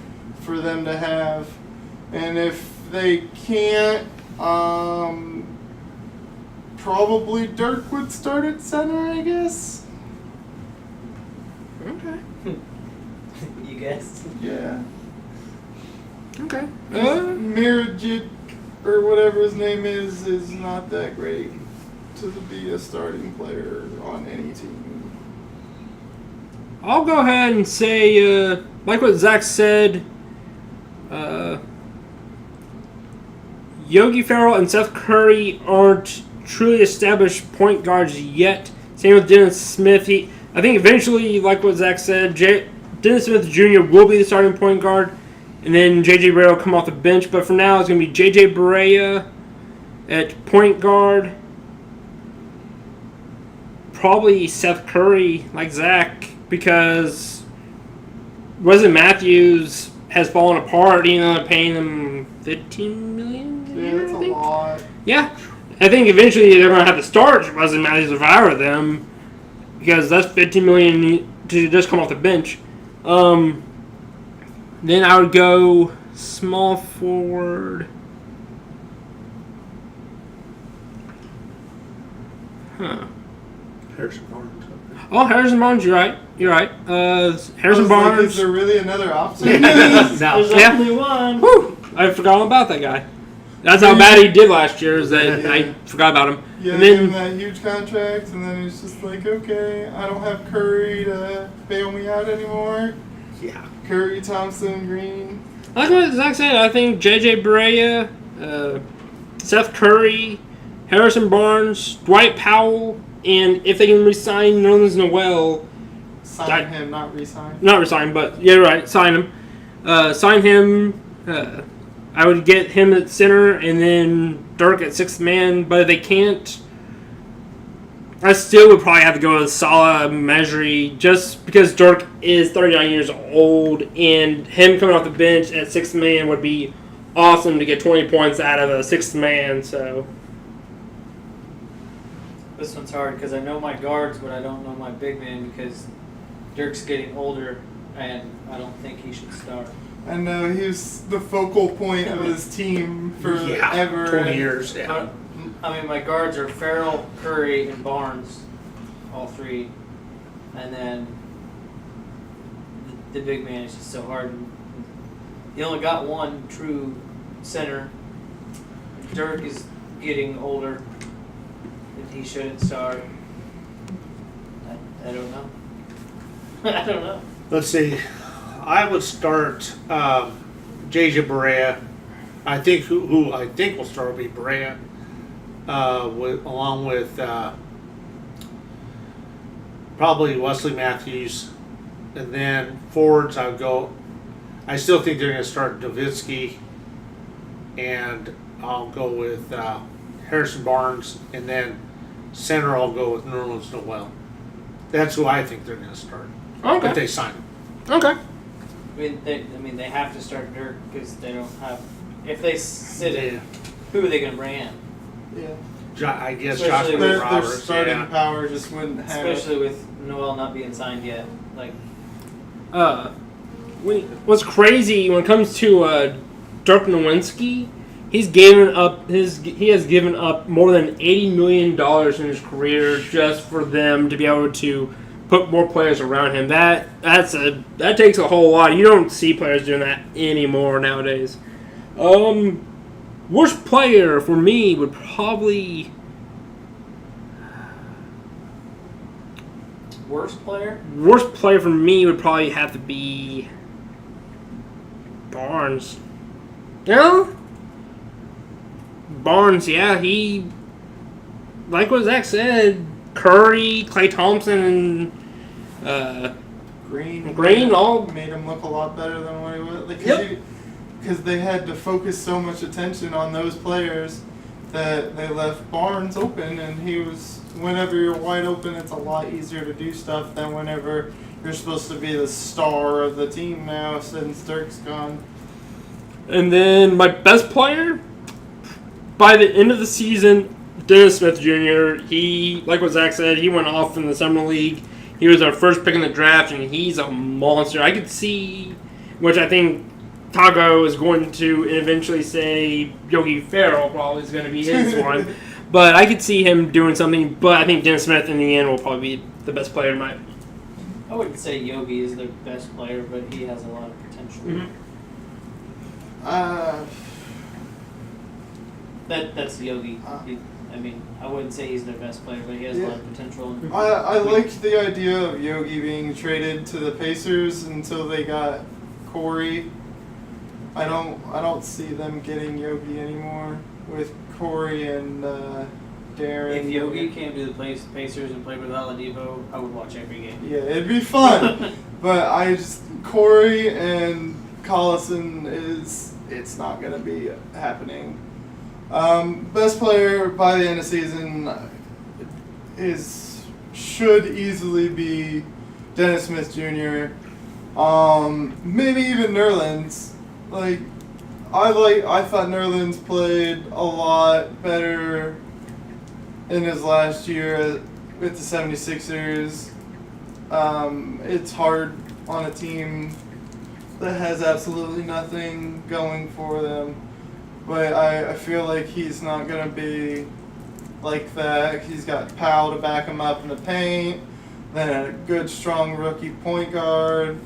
for them to have. And if they can't, probably Dirk would start at center, I guess. Okay. You guess? Yeah. Okay. Mirajic, or whatever his name is not that great to be a starting player on any team. I'll go ahead and say, like what Zach said, Yogi Ferrell and Seth Curry aren't truly established point guards yet. Same with Dennis Smith. I think eventually, like what Zach said, Dennis Smith Jr. will be the starting point guard, and then J.J. Barea will come off the bench. But for now, it's going to be J.J. Barea at point guard. Probably Seth Curry, like Zach, because Wesley Matthews has fallen apart. You know, they're paying him $15 million a year, That's I a think. lot. Yeah, I think eventually they're going to have to start Wesley Matthews if I were them, because that's $15 million to just come off the bench. Then I would go small forward. Harrison Barnes. Oh, Harrison Barnes, you're right. Harrison Is Barnes. there really another option? There's Yeah. only one. Whew, I forgot all about that guy. That's how bad he did last year, is that I forgot about him. Yeah, And they give him then, that huge contract, and then he's just like, okay, I don't have Curry to bail me out anymore. Yeah. Curry, Thompson, Green. like what Zach said, I think J.J. Barea, Seth Curry, Harrison Barnes, Dwight Powell, and if they can re-sign Nerlens Noel, Sign him, not resign. not resign, but yeah, right, sign him. Sign him. I would get him at center and then Dirk at sixth man. But if they can't, I still would probably have to go with Salah Mejri, just because Dirk is 39 years old, and him coming off the bench at sixth man would be awesome to get 20 points out of a sixth man. So This one's hard because I know my guards, but I don't know my big man because Dirk's getting older, and I don't think he should start. I know he was the focal point of his team forever. 20 years. Yeah. But, I mean, my guards are Farrell, Curry, and Barnes, all three, and then the big man is just so hard. You only got one true center. Dirk is getting older. He shouldn't start. I don't know. I don't know. Let's see. I would start J.J. Barea. I think who I think will start will be Barea, along with probably Wesley Matthews, and then forwards I would go. I still think they're going to start Nowitzki, and I'll go with Harrison Barnes, and then center I'll go with Nerlens Noel. That's who I think they're going to start. okay, If they sign him. okay. I mean, they have to start Dirk because they don't have. If they sit in, Yeah. who are they going to bring in? Yeah. I guess Especially Josh with Their Roberts. starting Yeah. power just wouldn't have Especially with Noel not being signed yet. Like, What's crazy when it comes to Dirk Nowitzki, he has given up more than $80 million in his career just for them to be able to put more players around him. That takes a whole lot. You don't see players doing that anymore nowadays. Worst player for me would probably worst player? have to be Barnes. Yeah? Barnes, yeah, he, like what Zach said, Curry, Klay Thompson, and Green all made him look a lot better than what he was. Yep. Because they had to focus so much attention on those players, that they left Barnes open, and he was. Whenever you're wide open, it's a lot easier to do stuff than whenever you're supposed to be the star of the team now since Dirk's gone. And then my best player, by the end of the season, Dennis Smith Jr. He, like what Zach said, he went off in the summer league. He was our first pick in the draft, and he's a monster. I could see, which I think Tago is going to eventually say Yogi Ferrell probably is going to be his one. But I could see him doing something. But I think Dennis Smith in the end will probably be the best player in my opinion. I wouldn't say Yogi is the best player, but he has a lot of potential. Mm-hmm. That's Yogi. I mean, I wouldn't say he's their best player, but he has a lot of potential. I liked the idea of Yogi being traded to the Pacers until they got Corey. I don't see them getting Yogi anymore with Corey and Darren. If Yogi came to the Pacers and played with Oladipo, I would watch every game. Yeah, it'd be fun. But Corey and Collison it's not gonna be happening. Best player by the end of the season should easily be Dennis Smith Jr. Maybe even Nerlens. I thought Nerlens played a lot better in his last year with the 76ers. It's hard on a team that has absolutely nothing going for them. But I feel like he's not going to be like that. He's got Powell to back him up in the paint, then a good, strong rookie point guard.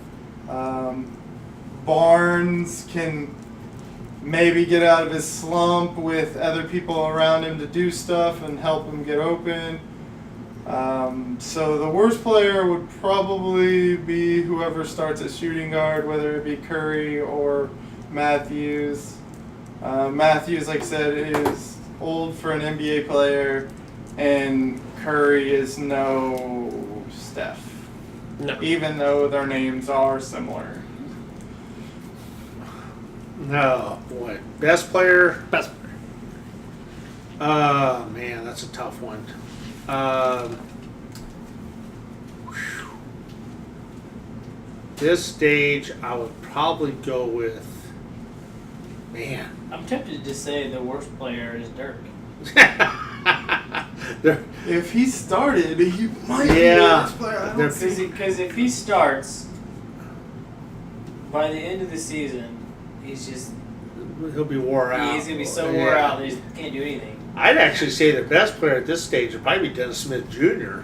Barnes can maybe get out of his slump with other people around him to do stuff and help him get open. So the worst player would probably be whoever starts at shooting guard, whether it be Curry or Matthews. Matthews, like I said, is old for an NBA player, and Curry is no Steph. No. Even though their names are similar. No, boy. Best player? Best player. Man, that's a tough one. This stage, I would probably go with, man. I'm tempted to say the worst player is Dirk. If he started, he might be the Yeah. worst player. I don't see. Because if he starts, by the end of the season, He'll be wore out. he's going to be so wore out that he can't do anything. I'd actually say the best player at this stage would probably be Dennis Smith Jr.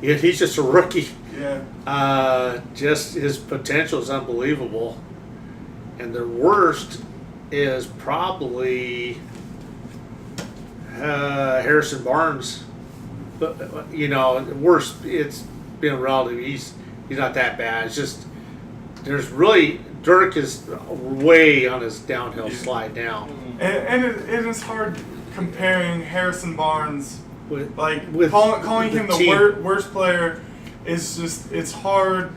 He's just a rookie. Yeah. Just his potential is unbelievable. And the worst is probably Harrison Barnes. But worst, it's been relative. He's not that bad. It's just Dirk is way on his downhill slide now. And it is hard comparing Harrison Barnes With calling him the team. worst player is just it's hard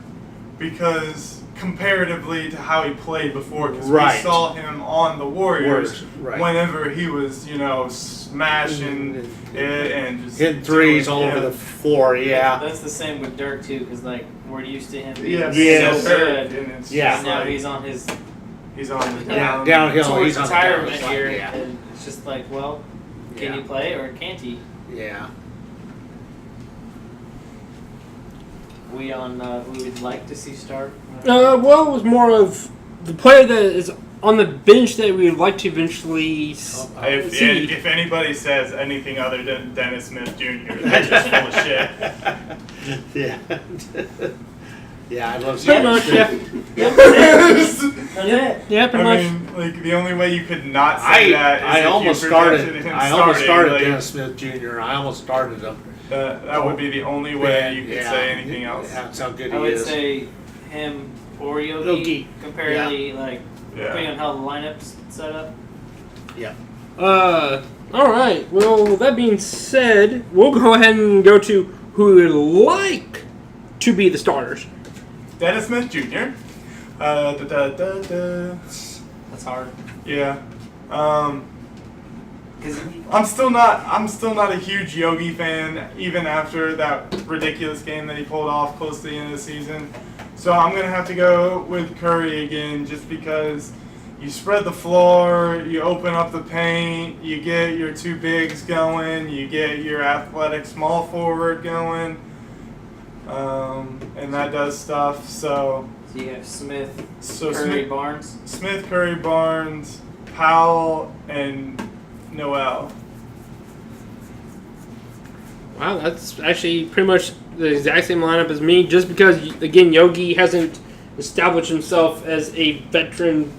because comparatively to how he played before, because Right. we saw him on the Warriors Right. whenever he was smashing it and just hitting threes all doing- over the floor. Yeah. That's the same with Dirk, too, because, we're used to him being Yes. so good. And it's Yeah. just Now like, he's on his he's on the Downhill. towards He's on the retirement downhill slide, here, yeah. and it's just like, well, can Yeah. he play or can't he? Yeah. We on who we'd like to see start? Well, it was more of the player that is on the bench that we would like to eventually see. If anybody says anything other than Dennis Smith Jr., they're just full of shit. Yeah. Yeah, I'd love to see Pretty that. much, yeah. That's it. Yeah, pretty much. The only way you could not say that is I if almost you projected him started starting, Dennis Smith Jr. I almost started him. That would be the only way you could say anything else. That's how good I he would is. say him or Yogi, Yogi. comparatively, Yeah. depending on how the lineup's set up. Yeah. All right. Well, with that being said, we'll go ahead and go to who we would like to be the starters. Dennis Smith Jr. That's hard. Yeah. Because I'm still not a huge Yogi fan, even after that ridiculous game that he pulled off close to the end of the season. So I'm gonna have to go with Curry again, just because you spread the floor, you open up the paint, you get your two bigs going, you get your athletic small forward going, and that does stuff. So you have Smith, So Curry, Barnes. Smith, Curry, Barnes, Powell, and Noel. Wow, that's actually pretty much the exact same lineup as me, just because, again, Yogi hasn't established himself as a veteran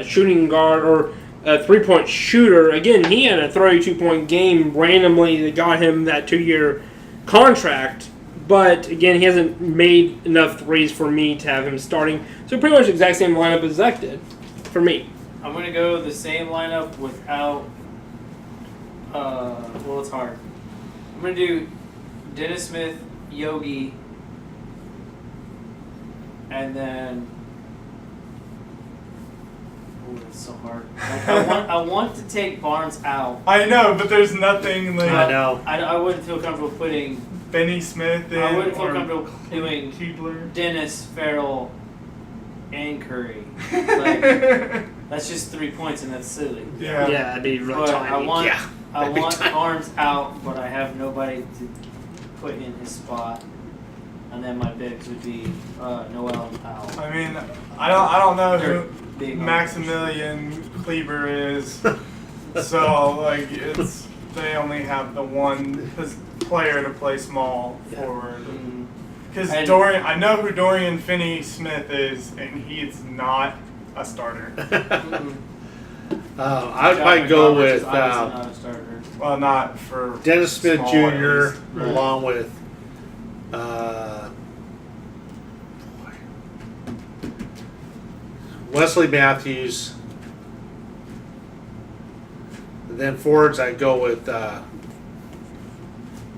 shooting guard or a three-point shooter. Again, he had a 32-point game randomly that got him that 2-year contract, but again, he hasn't made enough threes for me to have him starting. So pretty much the exact same lineup as Zach did for me. I'm going to go the same lineup without, well, it's hard. I'm going to do Dennis Smith, Yogi, and then, oh, that's so hard. Like, I want to take Barnes out. I know, but there's nothing like I know. I wouldn't feel comfortable putting. Benny Smith in I wouldn't feel or comfortable doing Keebler. Dennis, Farrell, and Curry. Like, that's just 3 points, and that's silly. Yeah. Yeah, that'd be really But tiny. I want Barnes out, but I have nobody to put in his spot. And then my bigs would be Noel and Powell. I mean, I don't know They're who big Maximilian Kleber is, so like they only have the one player to play small forward. Mm. Because And- I know who Dorian Finney-Smith is, and he's not a starter. Mm. I'd John probably go McRoberts is with obviously not a starter. Well, not for Dennis Smith small, Jr. at least. Right. along with Wesley Matthews. And then forwards, I'd go with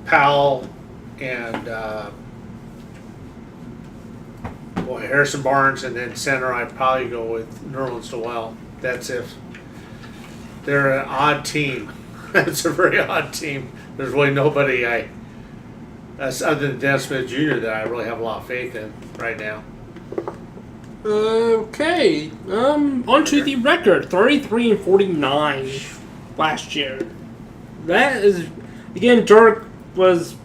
Powell and Harrison Barnes, and then center I'd probably go with Nerlens Noel. That's if they're an odd team. It's a very odd team. There's really nobody other than Dennis Smith Jr. that I really have a lot of faith in right now. Okay, on to the record, 33-49 last year. That is, again, Dirk was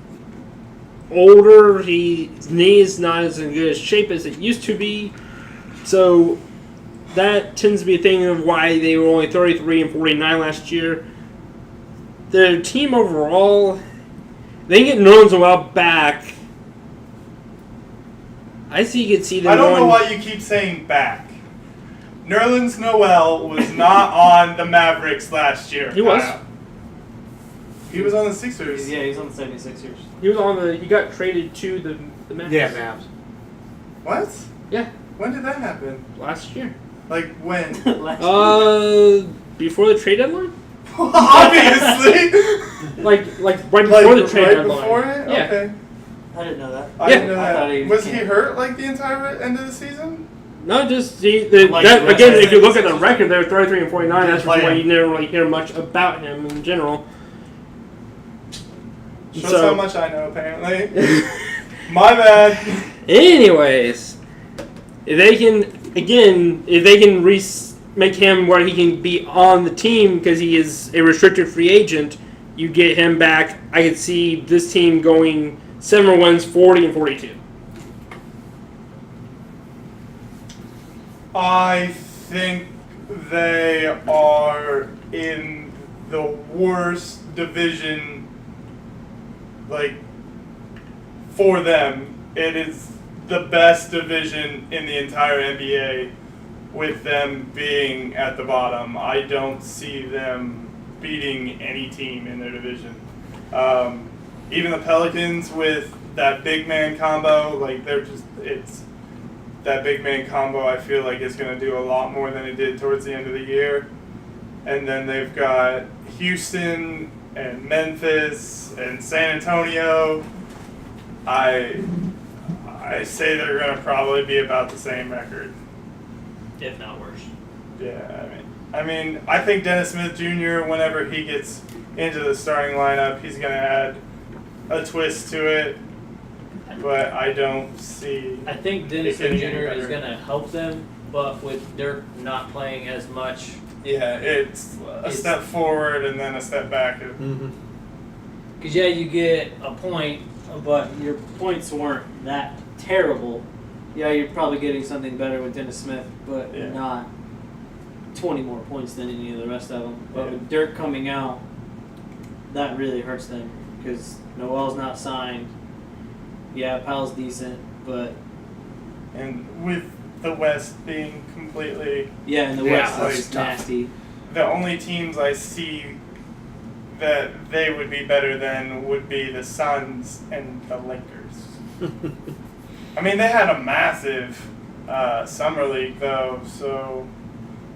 older. His knee is not as in good shape as it used to be, so that tends to be a thing of why they were only 33-49 last year. Their team overall, they get Nerlens Noel back. I could see them. I don't know why you keep saying back. Nerlens Noel was not on the Mavericks last year. He was. He was on the Sixers. Yeah, he's on the 76ers. He was on the. He got traded to the Mavs. Yeah, Mavs. What? Yeah, When did that happen? last year. Like when? Last year. Before the trade deadline. Obviously. Like right before the trade right deadline. before it? Yeah. Okay. I didn't know that. I Yeah. didn't know I thought that. he Was he can't- hurt like the entire end of the season? No, just Like that, the again. rest If you of the look at the Sixers. record, they're 33-49. That's play why him. you never really hear much about him in general. Shows So- how much I know, apparently. My bad. Anyways, if they can make him where he can be on the team because he is a restricted free agent, you get him back. I could see this team going 7 wins, 40-42. I think they are in the worst division, like, for them. It is the best division in the entire NBA, with them being at the bottom. I don't see them beating any team in their division. Even the Pelicans with that big man combo, like, that big man combo, I feel like is going to do a lot more than it did towards the end of the year. And then they've got Houston and Memphis and San Antonio. I say they're going to probably be about the same record. If not worse. Yeah, I mean, I mean, I think Dennis Smith Jr., whenever he gets into the starting lineup, he's going to add a twist to it. But I don't see. I think it Dennis getting Jr. any is better. going to help them, but with Dirk not playing as much. Yeah, it's a step forward and then a step back. Mm-hmm. Because, yeah, you get a point, but your points weren't that terrible. Yeah, you're probably getting something better with Dennis Smith, but Yeah. not 20 more points than any of the rest of them. But Yeah. with Dirk coming out, that really hurts them because Noel's not signed. Yeah, Powell's decent, but And with the West being completely yeah, in the Yeah, West that's it's tough. nasty. the only teams I see that they would be better than would be the Suns and the Lakers. I mean, they had a massive summer league though, so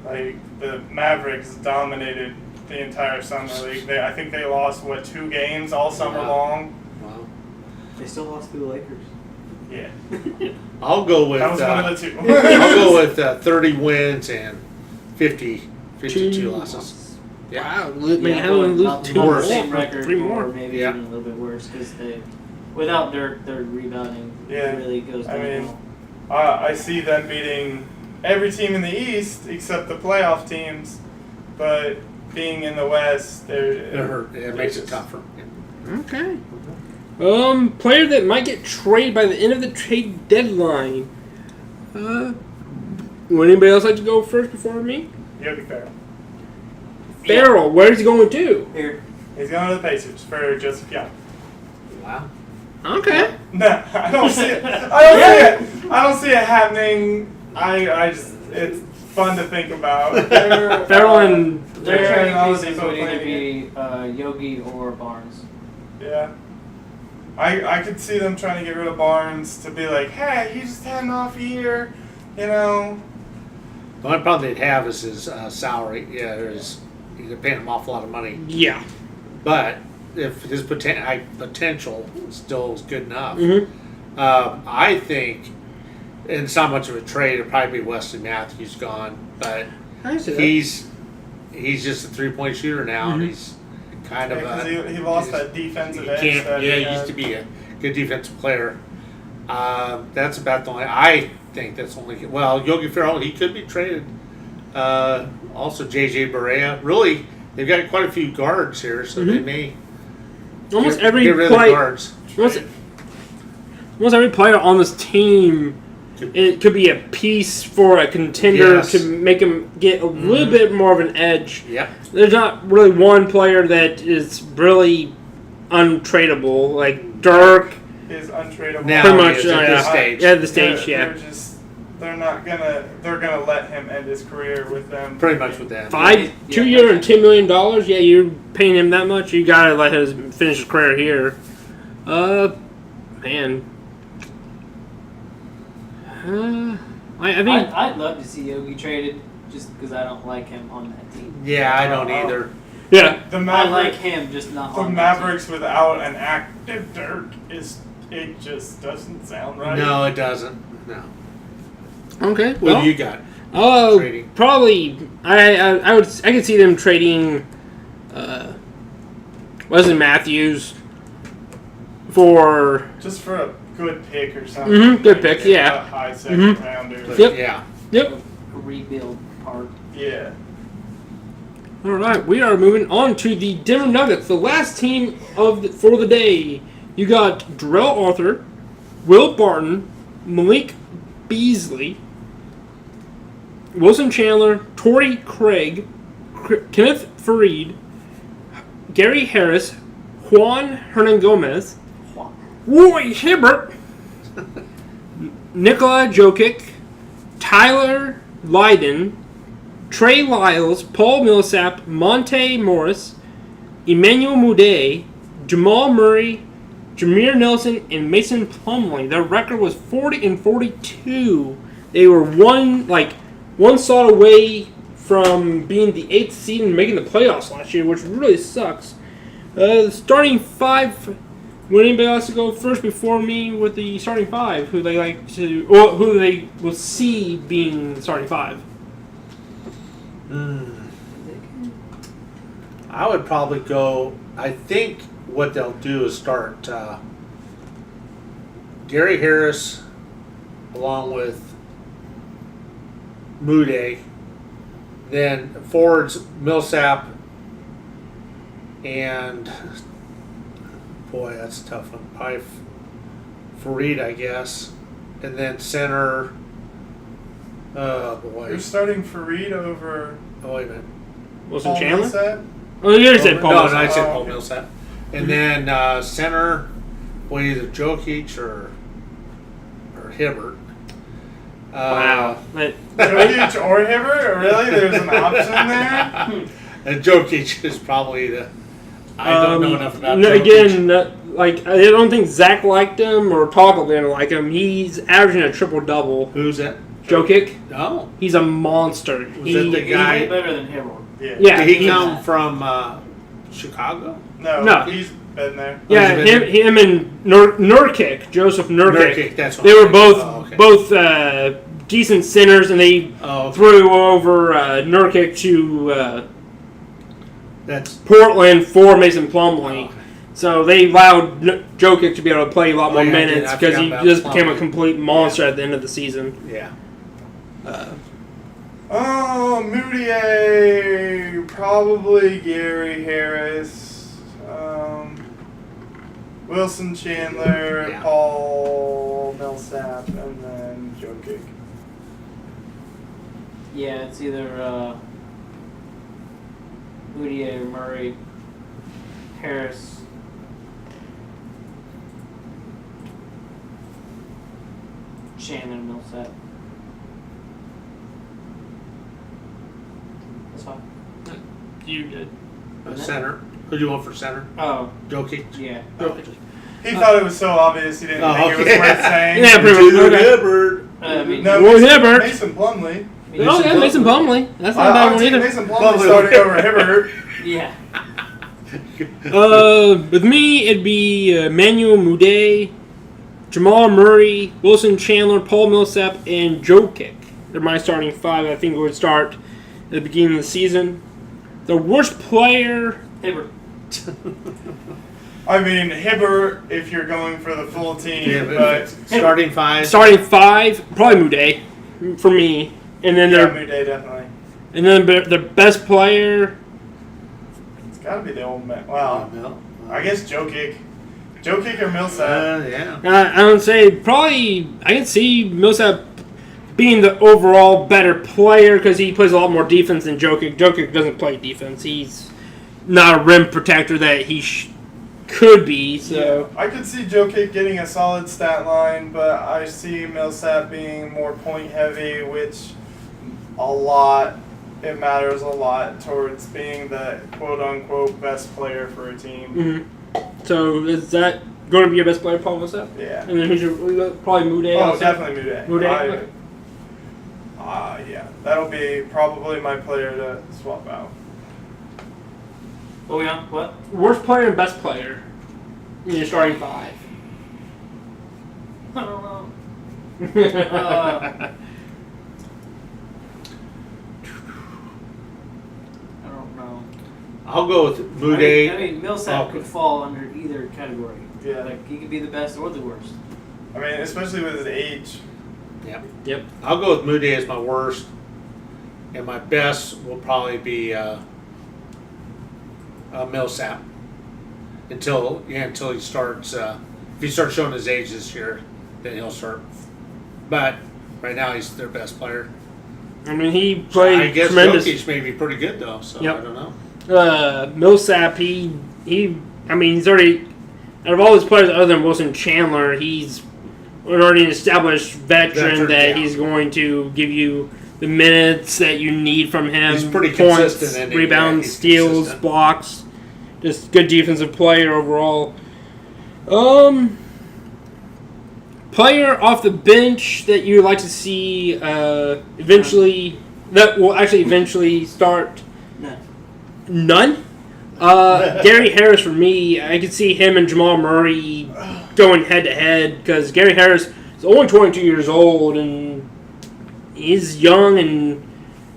like the Mavericks dominated the entire summer league. I think they lost 2 games all summer Wow. long. Wow. They still lost to the Lakers. Yeah, I'll go with. that was one of the 2. I'll go with 30 wins and 52 losses. Yeah. Wow, man, how do we lose 2 not more? the same record, 3 or more. maybe Yeah. even a little bit worse because without their rebounding, Yeah. really goes I mean, downhill. I see them beating every team in the East except the playoff teams, but being in the West, It hurt. It makes it tougher. Okay. Player that might get traded by the end of the trade deadline. Would anybody else like to go first before me? Yogi Ferrell. Farrell, where's he going to? Here, He's going to the Pacers for Joseph Young. Wow. Okay. No, I don't see it. I don't see it happening. I just it's fun to think about. Farrell and They're their trying all pieces these would people either playing be Yogi or Barnes. Yeah. I could see them trying to get rid of Barnes to be like, hey, he just had an off year, you know. The only problem they'd have is his salary. Yeah, you're paying him an awful lot of money. yeah. But if his potential still is good enough, Mm-hmm. I think, and it's not much of a trade. It'll probably be Wesley Matthews gone, but I see that. he's just a 3-point shooter now, and he's kind of Because a. he lost he's- that defensive he edge. can't. That Yeah, he he used had. to be a good defensive player. That's about the only. I think that's only. Well, Yogi Ferrell, he could be traded. Also, JJ Barea. Really, they've got quite a few guards here, so they may Almost get, every get rid of the play. guards. Almost every player on this team, it could be a piece for a contender Yes. to make him get a little bit more of an edge. Yep. There's not really one player that is really untradeable, like Dirk. Is untradeable. Now Pretty he much, is at this stage. Yeah, the stage, yeah. They're gonna let him end his career with them. Pretty much with that. 2 year and $10 million. Yeah, you're paying him that much. You gotta let him finish his career here. Man. I think I'd love to see Yogi traded just because I don't like him on that team. Yeah, I don't either. yeah. The I Mavericks, like him, just not the on that team. Mavericks without an active Dirk it just doesn't sound right. No, it doesn't. No. Okay. What Well, do you got? Trading. probably I could see them trading Wesley Matthews for Just for a good pick or something. Mhm, good Maybe pick, yeah. A high second Mhm. rounder. Yep. Yeah. yep. Rebuild part. Yeah. All right, we are moving on to the Denver Nuggets, the last team for the day. You got Darrell Arthur, Will Barton, Malik Beasley, Wilson Chandler, Torrey Craig, Kenneth Fareed, Gary Harris, Juan Hernan Gomez, Roy Hibbert, Nikola Jokic, Tyler Lydon, Trey Lyles, Paul Millsap, Monte Morris, Emmanuel Mudiay, Jamal Murray, Jameer Nelson, and Mason Plumlee. Their record was 40-42. They were one shot away from being the 8th seed and making the playoffs last year, which really sucks. The starting 5. Would anybody else to go first before me with the starting 5? Who they like to, or who they will see being the starting 5? I would probably go. I think what they'll do is start Gary Harris along with Moody, then forwards Millsap, and boy, that's a tough one. Probably Fareed, I guess, and then center. Oh boy! You're starting Fareed over Oh wait a minute. Wilson Paul Chandler? Millsap? Oh, you already said Paul No, Millsap. I said Oh, Paul okay. Millsap, and then center, well, either Jokic or Hibbert. Wow. Jokic or Hibbert? Really? There's an option there? And Jokic is probably the. I don't know enough about no, Jokic. again, like, I don't think Zach liked him or Toggle didn't like him. He's averaging a triple-double. Who's that? Jokic, Oh, he's a monster. Was that the He's guy- way better than Harold. Yeah, did he he's- come from Chicago? No, he's been there. Yeah, Oh, he's been him and Nurkic, Joseph Nurkic. Nurkic, that's what They were I'm thinking. both Oh, okay. decent centers, and they Oh, okay. threw over Nurkic to That's Portland for Mason Plumlee. So they allowed Jokic to be able to play a lot more yeah, I did. minutes I because forgot he about just became a Plumlee. complete monster at the end of the season. yeah. Oh, Moutier, probably Gary Harris, Wilson Chandler, Yeah. Paul Millsap, and then Jokic. Yeah, it's either Moutier, Murray, Harris. Shannon, Millsap. That's fine. You did. Center. Who do you want for center? Oh, Jokic. yeah. He thought it was so obvious he didn't Oh, think it was okay. worth saying. Yeah, pretty much. Dude, Okay. Hibbert. I mean, No, Well, Mason, Hibbert. Mason Plumlee. Oh, yeah, Mason Plumlee. That's not a I bad would one take either. Mason Plumlee Plumlee. starting over Hibbert. yeah. With me, it'd be Manuel Mude, Jamal Murray, Wilson Chandler, Paul Millsap, and Jokic. They're my starting five. I think would start at the beginning of the season. The worst player. Hibbert. I mean, Hibbert if you're going for the full team, Yeah, but starting five. Starting five, probably Mude for me, and then yeah, their Moutier definitely. and then their best player. It's got to be the old man. Wow. No. I guess Jokic. Jokic or Millsap. Yeah. I would say probably I can see Millsap being the overall better player because he plays a lot more defense than Jokic. Jokic doesn't play defense. He's not a rim protector that he could be. So I could see Jokic getting a solid stat line, but I see Millsap being more point heavy, which it matters a lot towards being the quote unquote best player for a team. Mhm. So is that going to be your best player, Paul Millsap? Yeah. And then who's your probably Mude? Oh, also? definitely Moutier. Mude? Yeah. That'll be probably my player to swap out. What we on? What? Worst player and best player in your starting five. I don't know. I don't know. I'll go with I Moody. mean, Millsap Oh. could fall under either category. Yeah. Like, he could be the best or the worst. I mean, especially with his age. Yep. Yep. I'll go with Moody as my worst, and my best will probably be Millsap. Until he starts. If he starts showing his age this year, then he'll start. But right now, he's their best player. I mean, he played I guess tremendous. Jokic may be pretty good though. So Yep. I don't know. Millsap, I mean, he's already, out of all his players other than Wilson Chandler, he's already an established veteran that yeah. he's going to give you the minutes that you need from him. He's pretty points, consistent, isn't he? rebounds, Yeah, he's steals, consistent. blocks. Just good defensive player overall. Player off the bench that you would like to see eventually start. No. None. Gary Harris for me, I could see him and Jamal Murray going head to head because Gary Harris is only 22 years old and he's young and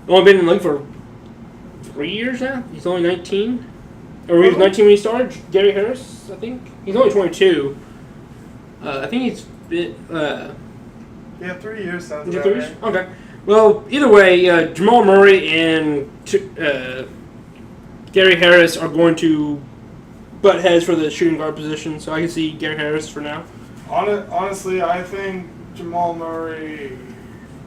only been in the league for 3 years now. He's only 19. Or he was 19 when he started. Gary Harris, I think he's only 22. I think he's been. Yeah, 3 years sounds Is it about 3 right. years? Okay. Well, either way, Jamal Murray and Gary Harris are going to butt heads for the shooting guard position. So I can see Gary Harris for now. Honestly, I think Jamal Murray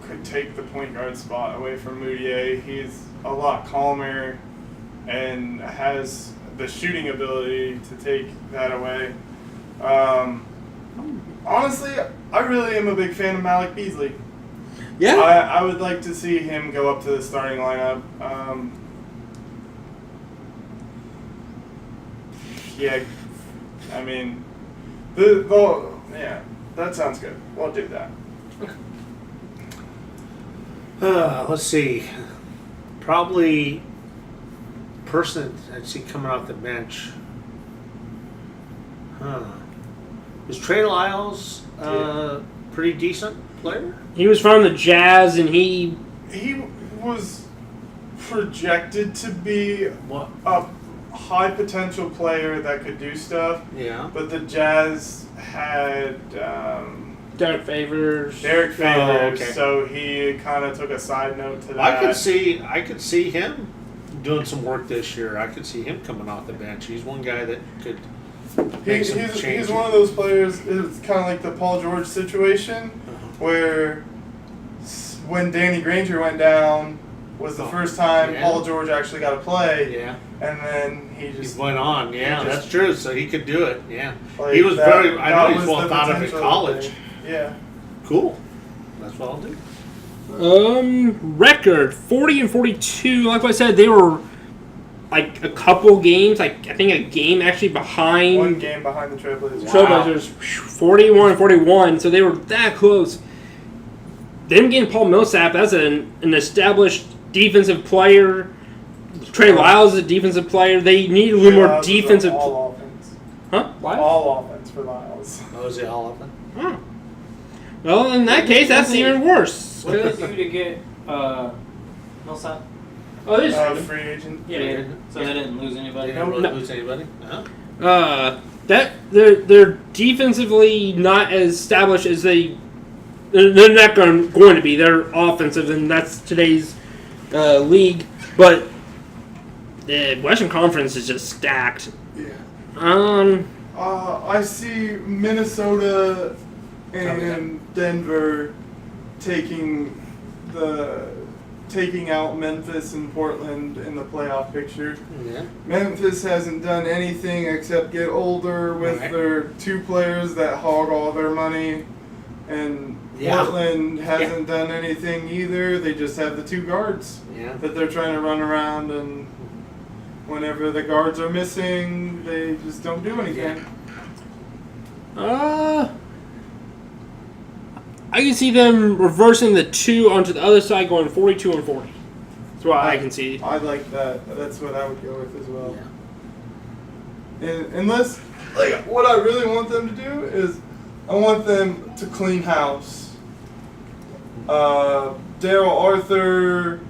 could take the point guard spot away from Moutier. He's a lot calmer and has the shooting ability to take that away. Honestly, I really am a big fan of Malik Beasley. Yeah. I would like to see him go up to the starting lineup. Yeah, I mean, yeah, that sounds good. We'll do that. Let's see. Probably person I'd see coming off the bench. Is Trey Lyles pretty decent player? He was from the Jazz, and he was projected to be What? a high potential player that could do stuff, Yeah. but the Jazz had Derek Favors. Derek Favors, okay. so he kind of took a side note to that. I could see him doing some work this year. I could see him coming off the bench. He's one guy that could make some changes. He's one of those players. It's kind of like the Paul George situation, where when Danny Granger went down was the first time Paul George actually got to play. Yeah. And then he went on. Yeah, that's true. So he could do it. Yeah. Like He was that- I know that he's was well the thought of in potential college. thing. Yeah. Cool. That's what I'll do. Record 40-42. Like I said, they were like a couple games. Like I think a game actually behind. One game behind the Trailblazers. Trailblazers, 41-41. So they were that close. Them getting Paul Millsap, that's an established defensive player. Trey Lyles is a defensive player. They need a little more Lyles is defensive. all offense. Huh? What? All offense for Lyles. Oh, is it all of them? Oh. Well, in that case, that's even worse. What did they do to get Millsap? Oh, they just Free agent. yeah. So they didn't lose anybody? They didn't really No. lose anybody? Uh-huh. That they're defensively not as established as they're not going to be. They're offensive, and that's today's league. But the Western Conference is just stacked. Yeah. I see Minnesota and Denver taking out Memphis and Portland in the playoff picture. Yeah. Memphis hasn't done anything except get older with Right. their two players that hog all their money, and Yeah. Portland hasn't done anything either. They just have the two guards Yeah. that they're trying to run around, and whenever the guards are missing, they just don't do anything. I can see them reversing the two onto the other side, going 42-40. That's what I can see. I like that. That's what I would go with as well. Yeah. And unless, like, what I really want them to do is, I want them to clean house. Daryl Arthur,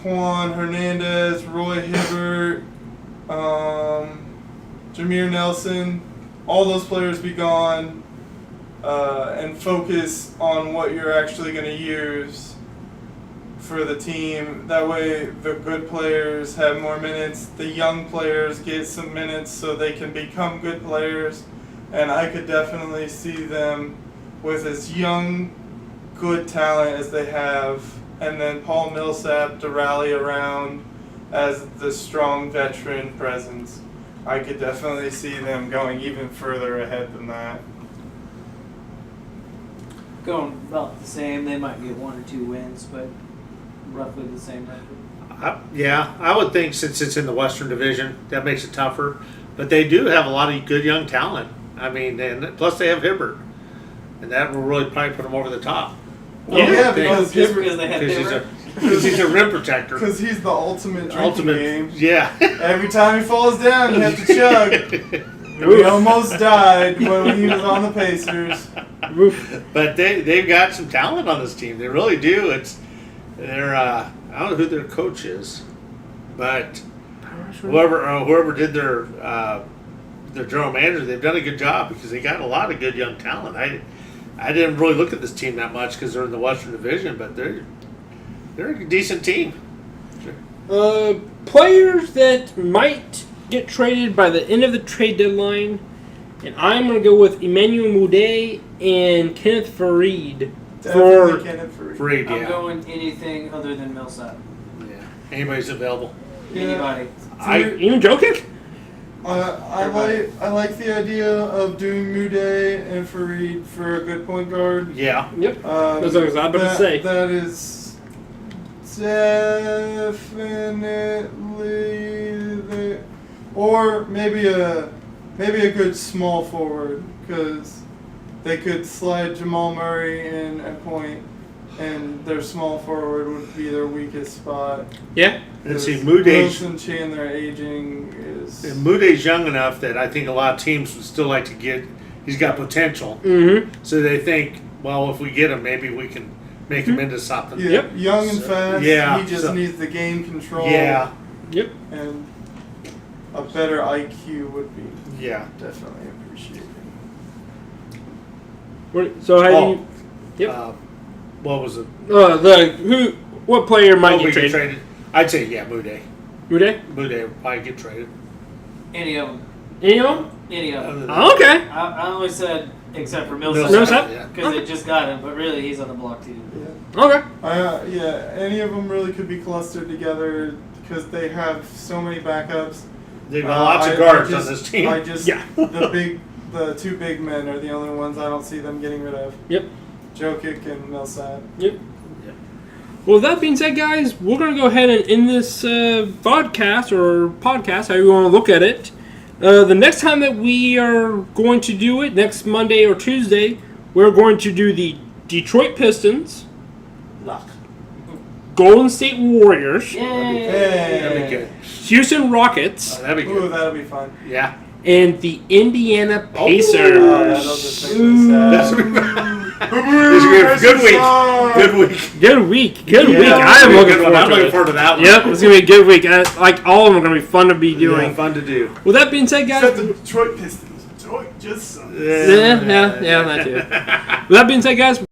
Juan Hernandez, Roy Hibbert, Jameer Nelson, all those players be gone, and focus on what you're actually going to use for the team. That way the good players have more minutes, the young players get some minutes so they can become good players, and I could definitely see them with as young, good talent as they have, and then Paul Millsap to rally around as the strong veteran presence. I could definitely see them going even further ahead than that. Going about the same. They might get 1 or 2 wins, but roughly the same record. I would think since it's in the Western Division, that makes it tougher. But they do have a lot of good young talent. I mean, and plus they have Hibbert, and that will really probably put them over the top. Well, yeah, because Just Hibbert, because they have Because he's a rim protector. because he's the ultimate drinking game. Yeah. Every time he falls down, you have to chug. We almost died when he was on the Pacers. But they've got some talent on this team. They really do. They're I don't know who their coach is, but whoever did their general manager, they've done a good job because they got a lot of good young talent. I didn't really look at this team that much because they're in the Western Division, but they're a decent team. Players that might get traded by the end of the trade deadline, and I'm going to go with Emmanuel Moudet and Kenneth Farid. Definitely Kenneth Farid. Farid, yeah. I'm going anything other than Millsap. Yeah. Anybody's available. Yeah. Anybody. Even Jokic? I like the idea of doing Moudet and Farid for a good point guard. Yeah. Yep. That's what I was about to say. That is definitely or maybe a good small forward because they could slide Jamal Murray in at point, and their small forward would be their weakest spot. Yeah. And see, Wilson Chandler aging is. And Moudet's young enough that I think a lot of teams would still like to get. He's got potential. Mm-hmm. So they think, well, if we get him, maybe we can make him into something. Yeah, Yep. young and fast. Yeah, He just needs the game control. Yeah. Yep. And a better IQ would be Yeah. definitely appreciated. So how do you? Yep. What was it? What player might we get get traded? I'd say, yeah, Moudet. Moudet? Moudet would probably get traded. Any of them. Any of them? Any of them. Oh, okay. I only said except for Millsap? Millsap. Yeah. Because they just got him, but really he's on the block too. Yeah. Okay. Yeah, any of them really could be clustered together because they have so many backups. They've got lots of guards on this team. Yeah. The two big men are the only ones I don't see them getting rid of. Yep. Jokic and Millsap. Yep. Well, that being said, guys, we're going to go ahead and end this vodcast or podcast, however you want to look at it. The next time that we are going to do it, next Monday or Tuesday, we're going to do the Detroit Pistons, Luck. Golden State Warriors, That'd be good. Houston Rockets, That'd be Ooh, good. that'll be fun. Yeah. and the Indiana Oh, Pacers. yeah, those are things That's sad. This is good week. Good week. Good week. Good week. Yeah, I am it'll be a looking good one. forward I'm to looking it. forward to that one. Yep, it's going to be a good week. Like, all of them are going to be fun to be doing. Yeah, fun to do. With that being said, guys. Except the Detroit Pistons. Detroit just sucks. Yeah, that too. With that being said, guys.